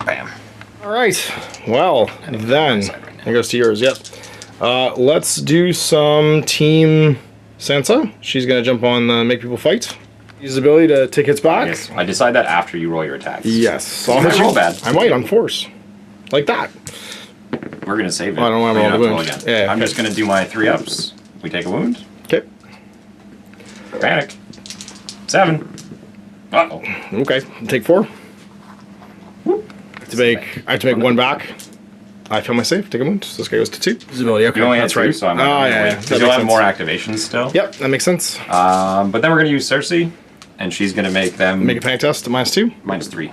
S2: Bam.
S1: All right. Well, then it goes to yours. Yep. Let's do some Team Sansa. She's gonna jump on make people fight. Use the ability to take hits back.
S2: Yes. I decide that after you roll your attacks.
S1: Yes. So
S2: You might roll bad.
S1: I might on force, like that.
S2: We're gonna save it.
S1: I don't want to
S2: Or you
S1: roll
S2: don't
S1: the
S2: have to
S1: wound.
S2: roll again.
S1: Yeah.
S2: I'm just gonna do my 3-ups. We take a wound.
S1: Okay.
S2: Panic. 7. Uh-oh.
S1: Okay. Take 4. I have to make 1 back. I fail my save. Take a wound. So this guy goes to 2. Visibility. Okay,
S2: You only
S1: that's
S2: have 2,
S1: right.
S2: so I'm
S1: Oh,
S2: not
S1: yeah.
S2: gonna
S1: That
S2: you'll
S1: makes
S2: have more
S1: sense.
S2: activations still.
S1: Yep, that makes sense.
S2: But then we're gonna use Cersei, and she's gonna make them
S1: Make a panic test at -2.
S2: -3.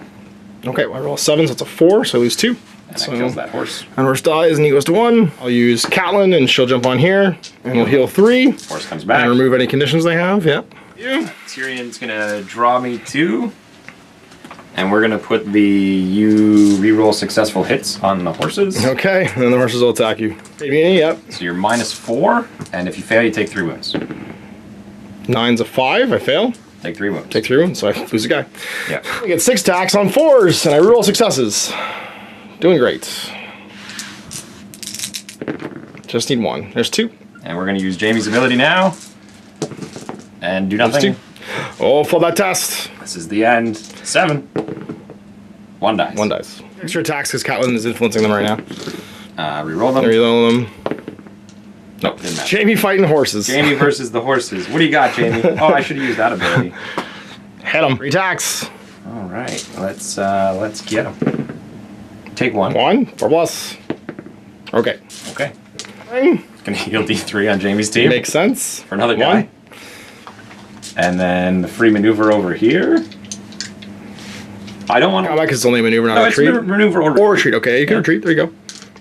S1: Okay, well, I roll a 7, so it's a 4, so I lose 2.
S2: And that kills that horse.
S1: And horse dies, and he goes to 1. I'll use Catelyn, and she'll jump on here, and we'll heal 3.
S2: Horse comes back.
S1: And remove any conditions they have, yep.
S2: Tyrion's gonna draw me 2. And we're gonna put the you reroll successful hits on the horses.
S1: Okay, and then the horses will attack you. Yep.
S2: So you're -4, and if you fail, you take 3 wounds.
S1: 9's a 5, I fail.
S2: Take 3 wounds.
S1: Take 3 wounds, so I lose a guy.
S2: Yeah.
S1: I get 6 attacks on 4s, and I reroll successes. Doing great. Just need 1. There's 2.
S2: And we're gonna use Jaime's ability now. And do nothing.
S1: 2. Oh, failed that test.
S2: This is the end. 7. 1 dies.
S1: 1 dice. Extra attacks because Catelyn is influencing them right now.
S2: Reroll them.
S1: Reroll them.
S2: Nope, didn't matter.
S1: Jaime fighting horses.
S2: Jaime versus the horses. What do you got, Jaime? Oh, I should have used that ability.
S1: Hit him. 3 attacks.
S2: All right, let's get him. Take 1.
S1: 1. 4+. Okay.
S2: Okay. Gonna heal D3 on Jaime's team.
S1: Makes sense.
S2: For another guy.
S1: 1.
S2: And then the free maneuver over here. I don't want to.
S1: Combat because it's only a maneuver, not
S2: No,
S1: a
S2: it's
S1: retreat.
S2: maneuver or
S1: Or retreat. Okay, you can retreat. There you go.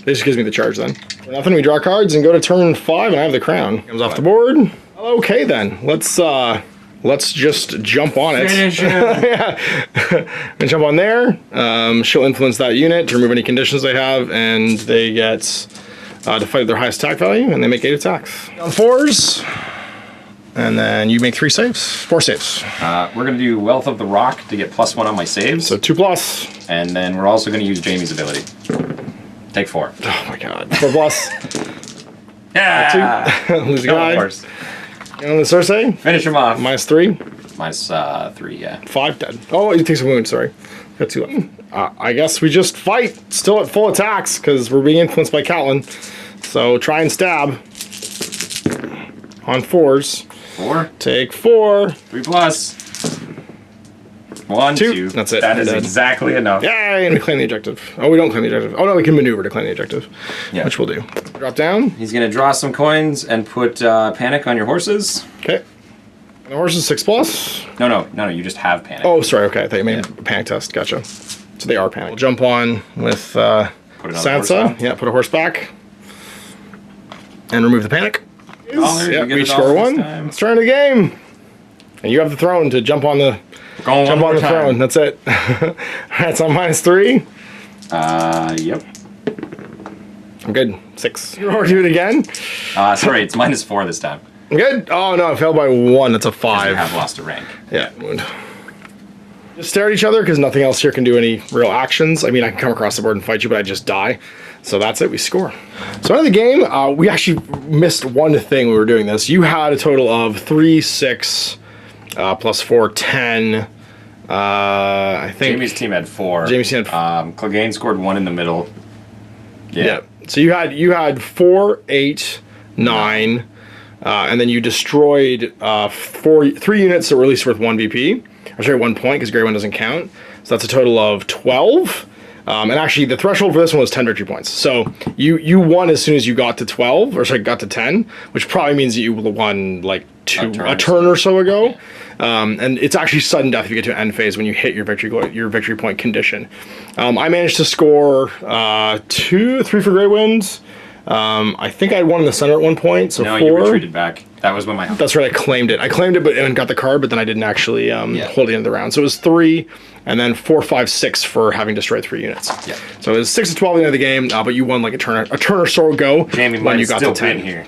S1: This just gives me the charge then. For nothing, we draw cards and go to turn 5, and I have the crown. Comes off the board. Okay then. Let's just jump on it.
S2: Finish him.
S1: Yeah. And jump on there. She'll influence that unit to remove any conditions they have, and they get to fight their highest attack value, and they make 8 attacks. On 4s. And then you make 3 saves. 4 saves.
S2: We're going to do Wealth of the Rock to get +1 on my saves.
S1: So 2+.
S2: And then we're also going to use Jaime's ability. Take 4.
S1: Oh my god. 4+.
S2: Yeah!
S1: 2. Lose a
S2: Go,
S1: guy.
S2: horse.
S1: And on the Cersei.
S2: Finish him off.
S1: -3.
S2: -3, yeah.
S1: 5 dead. Oh, he takes a wound, sorry. Got 2 left. I guess we just fight. Still at full attacks, because we're being influenced by Catelyn. So try and stab. On 4s.
S2: 4.
S1: Take 4.
S2: 3+. 1,
S1: 2.
S2: 2.
S1: That's it.
S2: That is
S1: Dead.
S2: exactly enough.
S1: Yay, and we claim the objective. Oh, we don't claim the objective. Oh no, we can maneuver to claim the objective.
S2: Yeah.
S1: Which we'll do. Drop down.
S2: He's going to draw some coins and put panic on your horses.
S1: Okay. And the horse is 6+.
S2: No, you just have panic.
S1: Oh, sorry. Okay, I thought you made a panic test. Gotcha. So they are panic. We'll jump on with
S2: Put another horse
S1: Sansa.
S2: on.
S1: Yeah, put a horse back. And remove the panic.
S2: Dollar,
S1: Yeah,
S2: you get
S1: we
S2: it
S1: score
S2: all
S1: 1.
S2: this time.
S1: Let's turn the game. And you have the throne to jump on the
S2: Going one more time.
S1: throne. That's it. That's on -3.
S2: Yep.
S1: I'm good. 6. You want to do it again?
S2: Sorry, it's -4 this time.
S1: I'm good. Oh no, I failed by 1. That's a
S2: 'Cause you
S1: 5.
S2: have lost a rank.
S1: Yeah. Wound. Just stare at each other because nothing else here can do any real actions. I mean, I can come across the board and fight you, but I just die. So that's it, we score. So end of the game, we actually missed one thing when we were doing this. You had a total of 3, 6, plus 4, 10. I think
S2: Jamie's team had 4.
S1: Jamie's team had
S2: Clegane scored 1 in the middle. Yeah.
S1: So you had 4, 8, 9, and then you destroyed 3 units that were at least worth 1 VP. Or sorry, 1 point because Grey 1 doesn't count. So that's a total of 12. And actually, the threshold for this one was 10 victory points. So you won as soon as you got to 12, or sorry, got to 10, which probably means that you won like a turn or so ago. And it's actually sudden death if you get to an end phase when you hit your victory point condition. I managed to score 2, 3 for Grey Winds. I think I had 1 in the center at one point. So
S2: no,
S1: 4.
S2: you retreated back. That was when my.
S1: That's right. I claimed it, and got the card, but then I didn't actually hold it into the round. So it was 3, and then 4, 5, 6 for having destroyed 3 units.
S2: Yeah.
S1: So it was 6 to 12 at the end of the game, but you won like a turn or so ago.
S2: Jamie
S1: when
S2: might
S1: you got
S2: still
S1: to 10
S2: been here.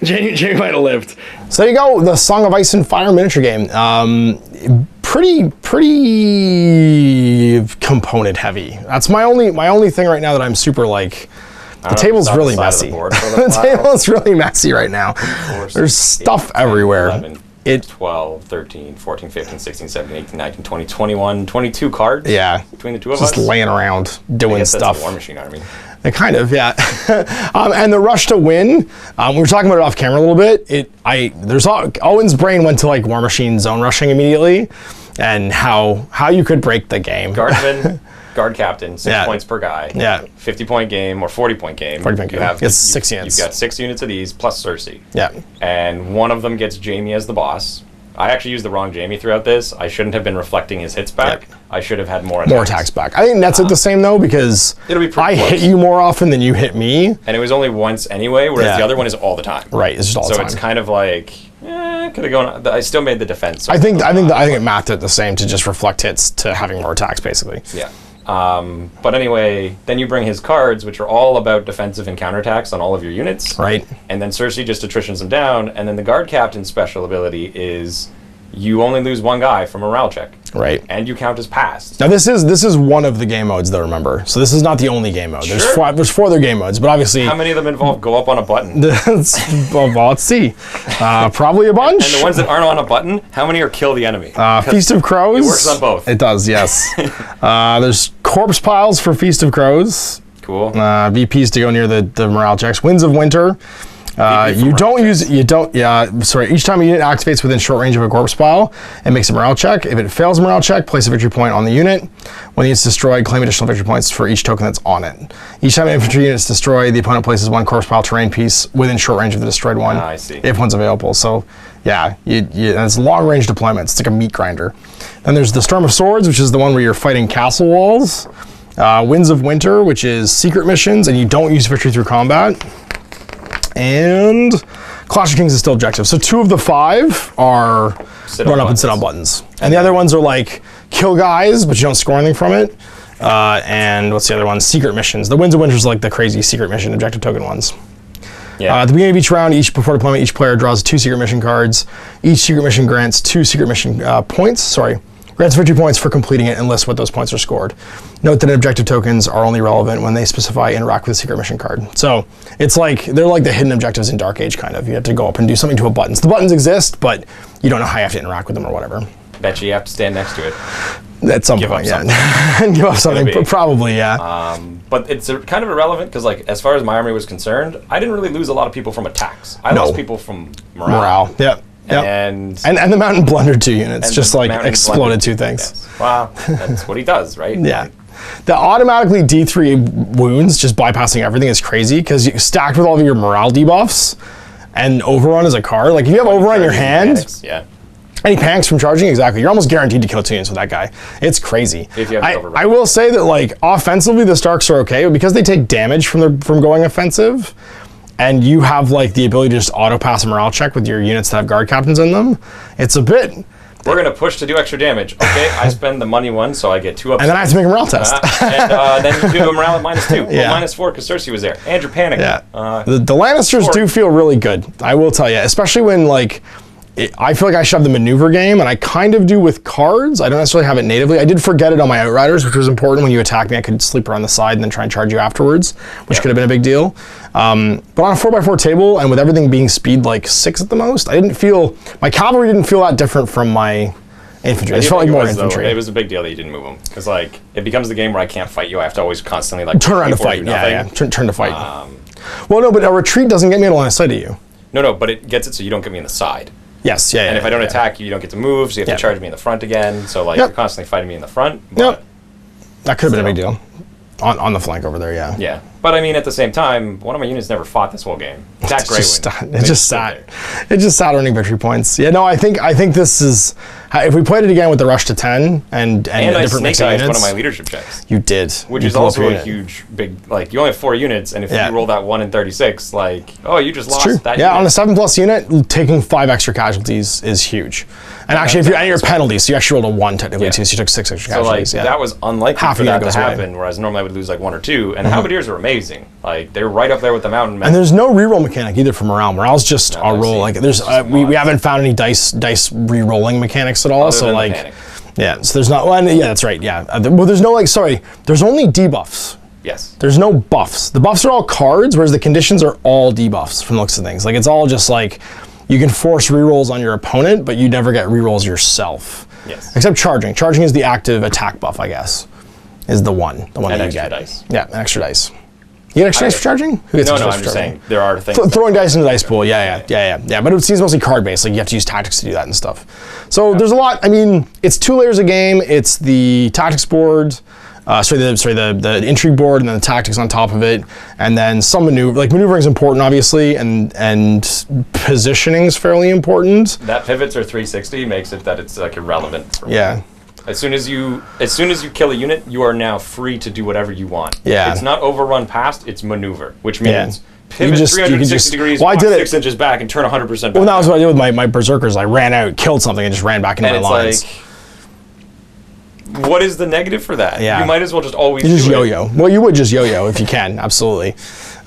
S1: Jamie might have lived. So there you go, the Song of Ice and Fire miniature game. Pretty component heavy. That's my only thing right now that I'm super like. The table's really messy. The table is really messy right now. There's stuff everywhere.
S2: 11, 12, 13, 14, 15, 16, 17, 18, 19, 20, 21, 22 cards.
S1: Yeah.
S2: Between the two of us.
S1: Just laying around doing stuff.
S2: That's a War Machine Army.
S1: Kind of, yeah. And the rush to win, we were talking about it off camera a little bit. Owen's brain went to like War Machine zone rushing immediately, and how you could break the game.
S2: Guardsman, guard captain, 6 points per guy.
S1: Yeah.
S2: 50-point game or 40-point game.
S1: 40-point game. It's 6 units.
S2: You've got 6 units of these plus Cersei.
S1: Yeah.
S2: And one of them gets Jamie as the boss. I actually used the wrong Jamie throughout this. I shouldn't have been reflecting his hits back.
S1: Yep.
S2: I should have had more attacks.
S1: More attacks back. I think that's it the same though, because
S2: it'll be
S1: I
S2: close.
S1: hit you more often than you hit me.
S2: And it was only once anyway, whereas the other one is all the time.
S1: Right, it's just all the time.
S2: So it's kind of like, could have gone. I still made the defense. So
S1: I think it mathed it the same to just reflect hits to having more attacks, basically.
S2: Yeah. But anyway, then you bring his cards, which are all about defensive and counterattacks on all of your units.
S1: Right.
S2: And then Cersei just attritions them down, and then the guard captain's special ability is you only lose 1 guy from a morale check.
S1: Right.
S2: And you count as passed.
S1: Now this is one of the game modes though, remember. So this is not the only game mode.
S2: Sure.
S1: There's 4 other game modes, but obviously
S2: how many of them involve go up on a button?
S1: well, let's see. Probably a bunch.
S2: And the ones that aren't on a button, how many are kill the enemy?
S1: Feast of Crows.
S2: It works on both.
S1: It does, yes. There's corpse piles for Feast of Crows.
S2: Cool.
S1: VPs to go near the morale checks. Winds of Winter. Each time a unit activates within short range of a corpse pile, it makes a morale check. If it fails a morale check, place a victory point on the unit. When the unit's destroyed, claim additional victory points for each token that's on it. Each time an infantry unit is destroyed, the opponent places 1 corpse pile terrain piece within short range of the destroyed one.
S2: I see.
S1: If one's available. So, yeah, it's long range deployments. It's like a meat grinder. Then there's the Storm of Swords, which is the one where you're fighting castle walls. Winds of Winter, which is secret missions, and you don't use victory through combat. And Clash of Kings is still objective. So 2 of the 5 are run up and sit on buttons. And the other ones are like kill guys, but you don't score anything from it. And what's the other one? Secret missions. The Winds of Winter is like the crazy secret mission objective token ones.
S2: Yeah.
S1: At the beginning of each round, before deployment, each player draws 2 secret mission cards. Each secret mission grants 2 secret mission points. Grants victory points for completing it and lists what those points are scored. Note that objective tokens are only relevant when they specify interact with a secret mission card. So it's like, they're like the hidden objectives in Dark Age, kind of. You have to go up and do something to a button. So the buttons exist, but you don't know how you have to interact with them or whatever.
S2: Bet you have to stand next to it.
S1: At some point, yeah. And give up something, probably, yeah.
S2: But it's kind of irrelevant because, like, as far as my army was concerned, I didn't really lose a lot of people from attacks. I lost people from morale.
S1: Yep. Yep.
S2: And
S1: the Mountain blundered 2 units, just like exploded 2 things.
S2: Yes. Wow, that's what he does, right?
S1: Yeah. The automatically D3 wounds, just bypassing everything, is crazy because you stacked with all of your morale debuffs and Overrun as a card. Like if you have Overrun in your hand, and he panics from charging, exactly, you're almost guaranteed to kill 2 units with that guy. It's crazy.
S2: If you have
S1: I will say that like offensively the Starks are okay, but because they take damage from going offensive, and you have like the ability to just auto pass a morale check with your units that have guard captains in them, it's a bit.
S2: We're gonna push to do extra damage. Okay, I spend the money one, so I get 2 up.
S1: And then I have to make a morale test.
S2: And then you do a morale at -2. Well, -4 because Cersei was there. And you're panicking.
S1: Yeah. The Lannisters do feel really good, I will tell you, especially when like I feel like I should have the maneuver game, and I kind of do with cards. I don't necessarily have it natively. I did forget it on my Outriders, which was important. When you attack me, I could sleep around the side and then try and charge you afterwards, which could have been a big deal. But on a 4x4 table, and with everything being speed like 6 at the most, I didn't feel, my cavalry didn't feel that different from my infantry. It felt like more infantry.
S3: Though, it was a big deal that you didn't move them, because like it becomes the game where I can't fight you. I have to always constantly like
S1: turn around to fight. Yeah. Turn to fight. Well, no, but a retreat doesn't get me in a line of sight of you.
S3: No, but it gets it so you don't get me in the side.
S1: Yes, yeah.
S3: And if I don't attack you, you don't get to move, so you have to charge me in the front again. So like you're constantly fighting me in the front. But
S1: that could have been a big deal. On the flank over there, yeah.
S3: Yeah. But I mean, at the same time, one of my units never fought this whole game. Attack Greywing.
S1: It just sat earning victory points. Yeah, no, I think this is, if we played it again with the rush to 10 and a different mix of units.
S3: one of my leadership checks.
S1: You did.
S3: Which is also a huge, big, like, you only have 4 units, and if you roll that 1 in 36, like, you just lost that unit.
S1: Yeah, on a 7+ unit, taking 5 extra casualties is huge. And actually, if you're penalties, so you actually rolled a 1 technically too, so you took 6 extra casualties.
S3: So like, that was unlikely for that to happen, whereas normally I would lose like 1 or 2, and the Halberdiers are amazing. Like, they're right up there with the mountain men.
S1: And there's no reroll mechanic either for morale. Morale's just a roll. Like, there's we haven't found any dice re-rolling mechanics at all.
S3: Other
S1: so
S3: than
S1: like,
S3: the panic.
S1: yeah. So there's not. Well, yeah, that's right. Yeah. Well, there's no there's only debuffs.
S3: Yes.
S1: There's no buffs. The buffs are all cards, whereas the conditions are all debuffs from the looks of things. Like, it's all just like, you can force rerolls on your opponent, but you never get rerolls yourself.
S3: Yes.
S1: Except charging. Charging is the active attack buff, I guess. Is the one that you
S3: extra
S1: get.
S3: Dice.
S1: Yeah, an extra dice. You get extra dice for charging? Who gets extra dice
S3: I'm
S1: for
S3: just
S1: charging?
S3: saying there are things.
S1: Throwing dice into the dice pool, yeah. But it seems mostly card based. Like, you have to use tactics to do that and stuff. So there's a lot. I mean, it's 2 layers of game. It's the tactics board, the intrigue board, and then the tactics on top of it, and then some maneuver. Like, maneuvering is important, obviously, and positioning is fairly important.
S3: That pivots or 360 makes it that it's like irrelevant for me.
S1: Yeah.
S3: As soon as you kill a unit, you are now free to do whatever you want.
S1: Yeah.
S3: It's not overrun past, it's maneuver, which means pivot
S1: you
S3: 360 degrees,
S1: well, I did
S3: 6 inches back, and turn 100% back.
S1: Well, that was what I did with my berserkers. I ran out, killed something, and just ran back into my lines.
S3: Like, what is the negative for that?
S1: Yeah.
S3: You might as well just always
S1: just yo-yo. Well, you would just yo-yo if you can, absolutely.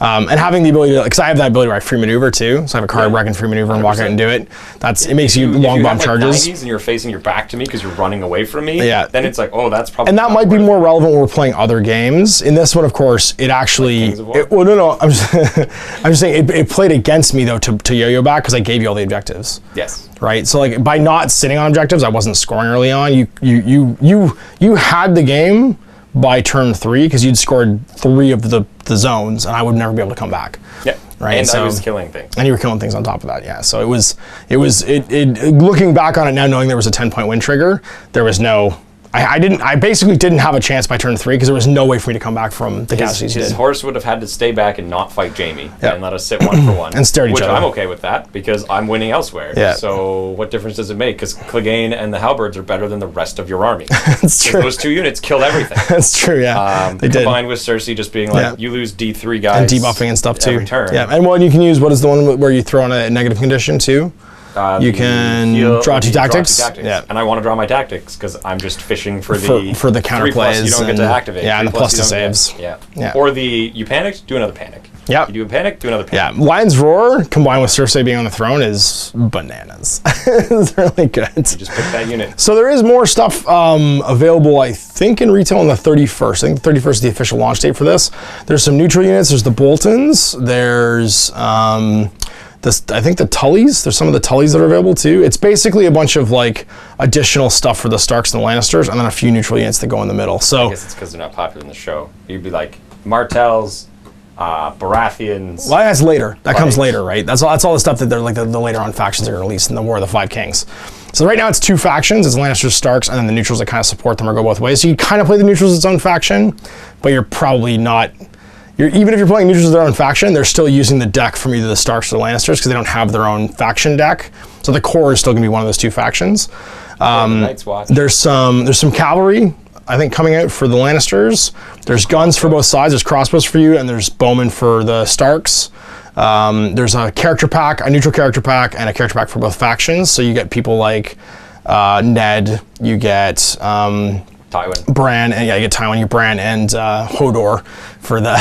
S1: And having the ability to, because I have that ability where I free maneuver too, so I have a card where I can free maneuver and walk out and do it. It makes you long bomb charges.
S3: And you're facing your back to me because you're running away from me.
S1: Yeah.
S3: Then it's like, oh, that's probably.
S1: And that might be more relevant when we're playing other games. In this one, of course, it actually. Well, no. I'm just saying it played against me though to yo-yo back because I gave you all the objectives.
S3: Yes.
S1: Right. So like, by not sitting on objectives, I wasn't scoring early on. You had the game by turn 3 because you'd scored 3 of the zones, and I would never be able to come back.
S3: Yeah.
S1: Right.
S3: And I was killing things.
S1: And you were killing things on top of that. Yeah. So it was looking back on it now, knowing there was a 10-point win trigger, there was no. I basically didn't have a chance by turn 3 because there was no way for me to come back from the casualties.
S3: His horse would have had to stay back and not fight Jamie and let us sit 1 for 1.
S1: And stare at each other.
S3: Which I'm okay with that because I'm winning elsewhere.
S1: Yeah.
S3: So what difference does it make? Because Clegane and the Halberds are better than the rest of your army.
S1: That's true.
S3: Those 2 units killed everything.
S1: That's true, yeah.
S3: They combined with Cersei just being like, you lose D3 guys.
S1: And debuffing and stuff too.
S3: Every turn.
S1: Yeah, and you can use, what is the one where you throw on a negative condition too? You can draw 2 tactics.
S3: Yeah. And I want to draw my tactics because I'm just fishing for the
S1: counter
S3: 3+
S1: plays.
S3: You don't get to activate.
S1: Yeah, and the plus to saves.
S3: Yeah. Or you panicked, do another panic.
S1: Yeah.
S3: You do a panic, do another panic.
S1: Yeah. Lion's Roar combined with Cersei being on the throne is bananas. It's really good.
S3: You just pick that unit.
S1: So there is more stuff available, I think, in retail on the 31st. I think the 31st is the official launch date for this. There's some neutral units. There's the Boltons. There's I think the Tullys. There's some of the Tullys that are available too. It's basically a bunch of like additional stuff for the Starks and the Lannisters, and then a few neutral units that go in the middle. So
S3: I guess it's because they're not popular in the show. You'd be like Martells, Baratheons.
S1: Well, that's later. That comes later, right? That's all the stuff that they're like the later on factions that are released in the War of the Five Kings. So right now it's 2 factions. It's Lannisters, Starks, and then the neutrals that kind of support them or go both ways. So you kind of play the neutrals as its own faction, but you're probably not. Even if you're playing neutrals as their own faction, they're still using the deck from either the Starks or the Lannisters because they don't have their own faction deck. So the core is still going to be one of those 2 factions. There's some cavalry, I think, coming out for the Lannisters. There's guns for both sides. There's crossbows for you, and there's bowmen for the Starks. There's a character pack, a neutral character pack, and a character pack for both factions. So you get people like Ned. You get
S3: Tywin.
S1: Bran, and yeah, you get Tywin, you Bran, and Hodor for the.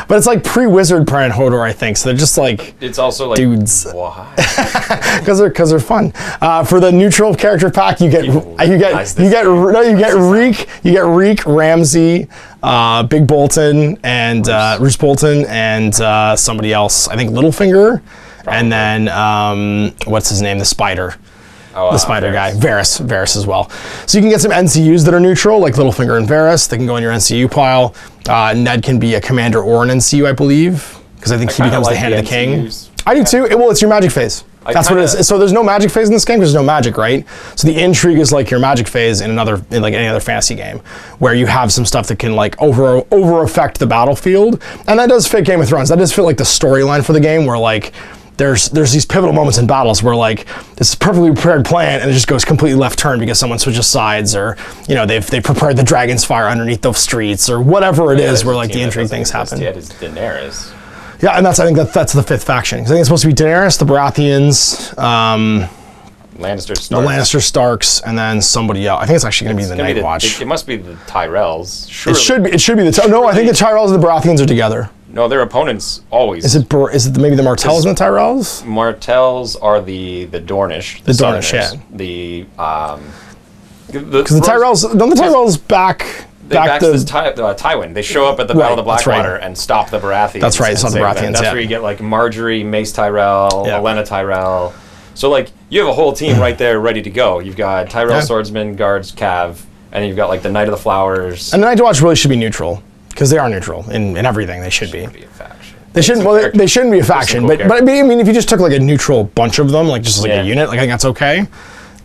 S1: But it's like pre-wizard Bran and Hodor, I think. So they're just like.
S3: It's also like
S1: dudes.
S3: Why?
S1: Because they're fun. For the neutral character pack, you get Reek, Ramsay, Big Bolton, and Roose Bolton, and somebody else. I think Littlefinger, probably. And then what's his name? The Spider. The Spider guy, Varys as well. So you can get some NCUs that are neutral, like Littlefinger and Varys. They can go in your NCU pile. Ned can be a commander or an NCU, I believe, because I think he becomes the Hand of the King. I do too. Well, it's your magic phase. That's what it is. So there's no magic phase in this game because there's no magic, right? So the intrigue is like your magic phase in like any other fantasy game, where you have some stuff that can like over affect the battlefield, and that does fit Game of Thrones. That does fit like the storyline for the game, where like. There's these pivotal moments in battles where like this is perfectly prepared plan and it just goes completely left turn because someone switches sides, or they've prepared the dragon's fire underneath those streets, or whatever it is where like the intrigue things happen.
S3: Yet is Daenerys.
S1: Yeah, and I think that's the fifth faction. I think it's supposed to be Daenerys, the Baratheons,
S3: Lannister Starks.
S1: The Lannister Starks, and then somebody else. I think it's actually going to be the Night Watch.
S3: It must be the Tyrells. Surely.
S1: It should be the. No, I think the Tyrells and the Baratheons are together.
S3: No, their opponents always.
S1: Is it maybe the Martells and the Tyrells?
S3: Martells are the Dornish.
S1: The Dornish, yeah.
S3: Because
S1: the Tyrells, don't the Tyrells back
S3: Tywin. They show up at the Battle of the Blackwater and stop the Baratheons.
S1: That's right, stop the Baratheons.
S3: That's where you get like Marjorie, Mace Tyrell, Olenna Tyrell. So like you have a whole team right there ready to go. You've got Tyrell swordsmen, guards, cav, and then you've got like the Knight of the Flowers.
S1: And the Night Watch really should be neutral. Because they are neutral in everything. They should be.
S3: Be a faction.
S1: They shouldn't. Well, they shouldn't be a faction. But I mean, if you just took like a neutral bunch of them, like just like a unit, like I think that's okay.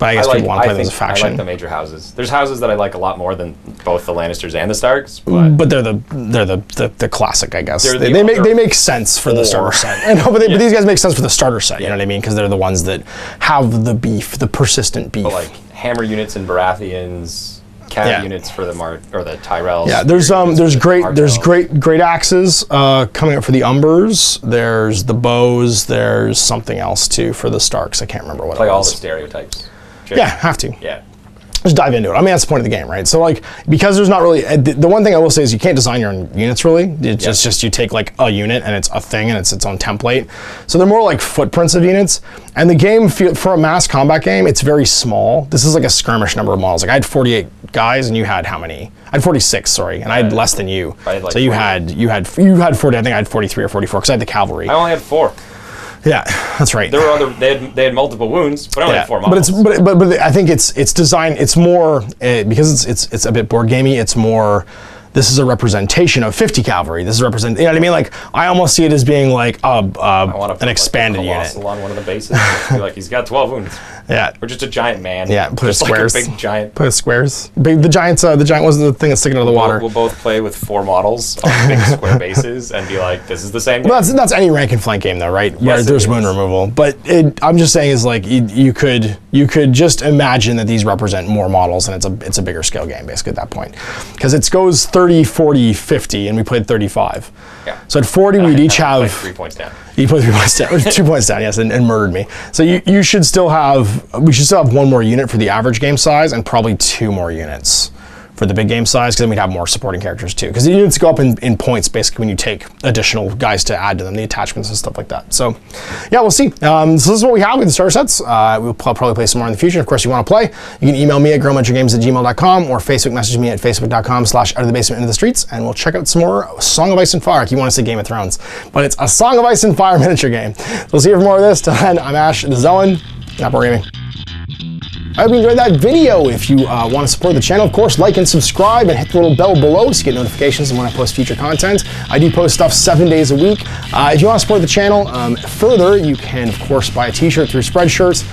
S1: But I guess people want to play them as a faction.
S3: I like the major houses. There's houses that I like a lot more than both the Lannisters and the Starks. But
S1: they're the classic, I guess. They make sense for the starter set. I know, but these guys make sense for the starter set. You know what I mean? Because they're the ones that have the beef, the persistent beef.
S3: But like hammer units and Baratheons. Cav units for the Tyrells.
S1: Yeah, there's great axes coming up for the Umbers. There's the bows. There's something else too for the Starks. I can't remember what.
S3: Play all the stereotypes.
S1: Sure. Yeah, have to.
S3: Yeah.
S1: Just dive into it. I mean, that's the point of the game, right? So like, because there's not really the one thing I will say is you can't design your own units really. It's just you take like a unit and it's a thing and it's its own template. So they're more like footprints of units. And the game for a mass combat game, it's very small. This is like a skirmish number of models. Like I had 48 guys and you had how many? I had 46, sorry, and I had less than you.
S3: I had like
S1: so you had 40. I think I had 43 or 44 because I had the cavalry.
S3: I only had 4.
S1: Yeah, that's right.
S3: There were they had multiple wounds, but I only had 4 models.
S1: But I think it's designed. It's more because it's a bit board gamey. It's more. This is a representation of 50 cavalry. This is you know what I mean? Like I almost see it as being like an expanded unit.
S3: On one of the bases, like he's got 12 wounds.
S1: Yeah.
S3: Or just a giant man.
S1: Yeah, put
S3: just
S1: squares.
S3: Like a big giant.
S1: Put squares. The giant wasn't the thing that's sticking out of the water.
S3: We'll both play with 4 models on big square bases and be like, this is the same game.
S1: Well, that's any rank and flank game though, right?
S3: Yes,
S1: where there's wound removal. But I'm just saying is like you could just imagine that these represent more models and it's a bigger scale game basically at that point. Because it goes 30, 40, 50 and we played 35.
S3: Yeah.
S1: So at 40 we'd each have
S3: 3 points down.
S1: You put 3 points down, 2 points down, yes, and murdered me. So we should still have 1 more unit for the average game size and probably 2 more units for the big game size, because then we'd have more supporting characters too. Because the units go up in points basically when you take additional guys to add to them, the attachments and stuff like that. So yeah, we'll see. So this is what we have with the starter sets. We'll probably play some more in the future. Of course, you want to play, you can email me at growmunchrgames@gmail.com or Facebook message me at facebook.com/outofthebasement-into-the-streets, and we'll check out some more Song of Ice and Fire if you want to say Game of Thrones. But it's a Song of Ice and Fire miniature game. So we'll see you for more of this. Till then, I'm Ash, this is Owen, Apple Gaming. I hope you enjoyed that video. If you want to support the channel, of course, like and subscribe and hit the little bell below so you get notifications when I post future content. I do post stuff 7 days a week. If you want to support the channel further, you can, of course, buy a t-shirt through Spreadshirts,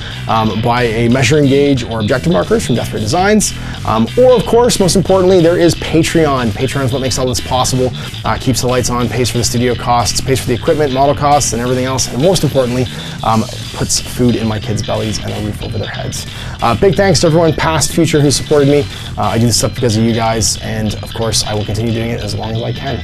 S1: buy a measuring gauge or objective markers from Death Ray Designs, or, of course, most importantly, there is Patreon. Patreon is what makes all this possible, keeps the lights on, pays for the studio costs, pays for the equipment, model costs, and everything else, and most importantly, puts food in my kids' bellies and a roof over their heads. Big thanks to everyone, past, future, who supported me. I do this stuff because of you guys, and of course, I will continue doing it as long as I can.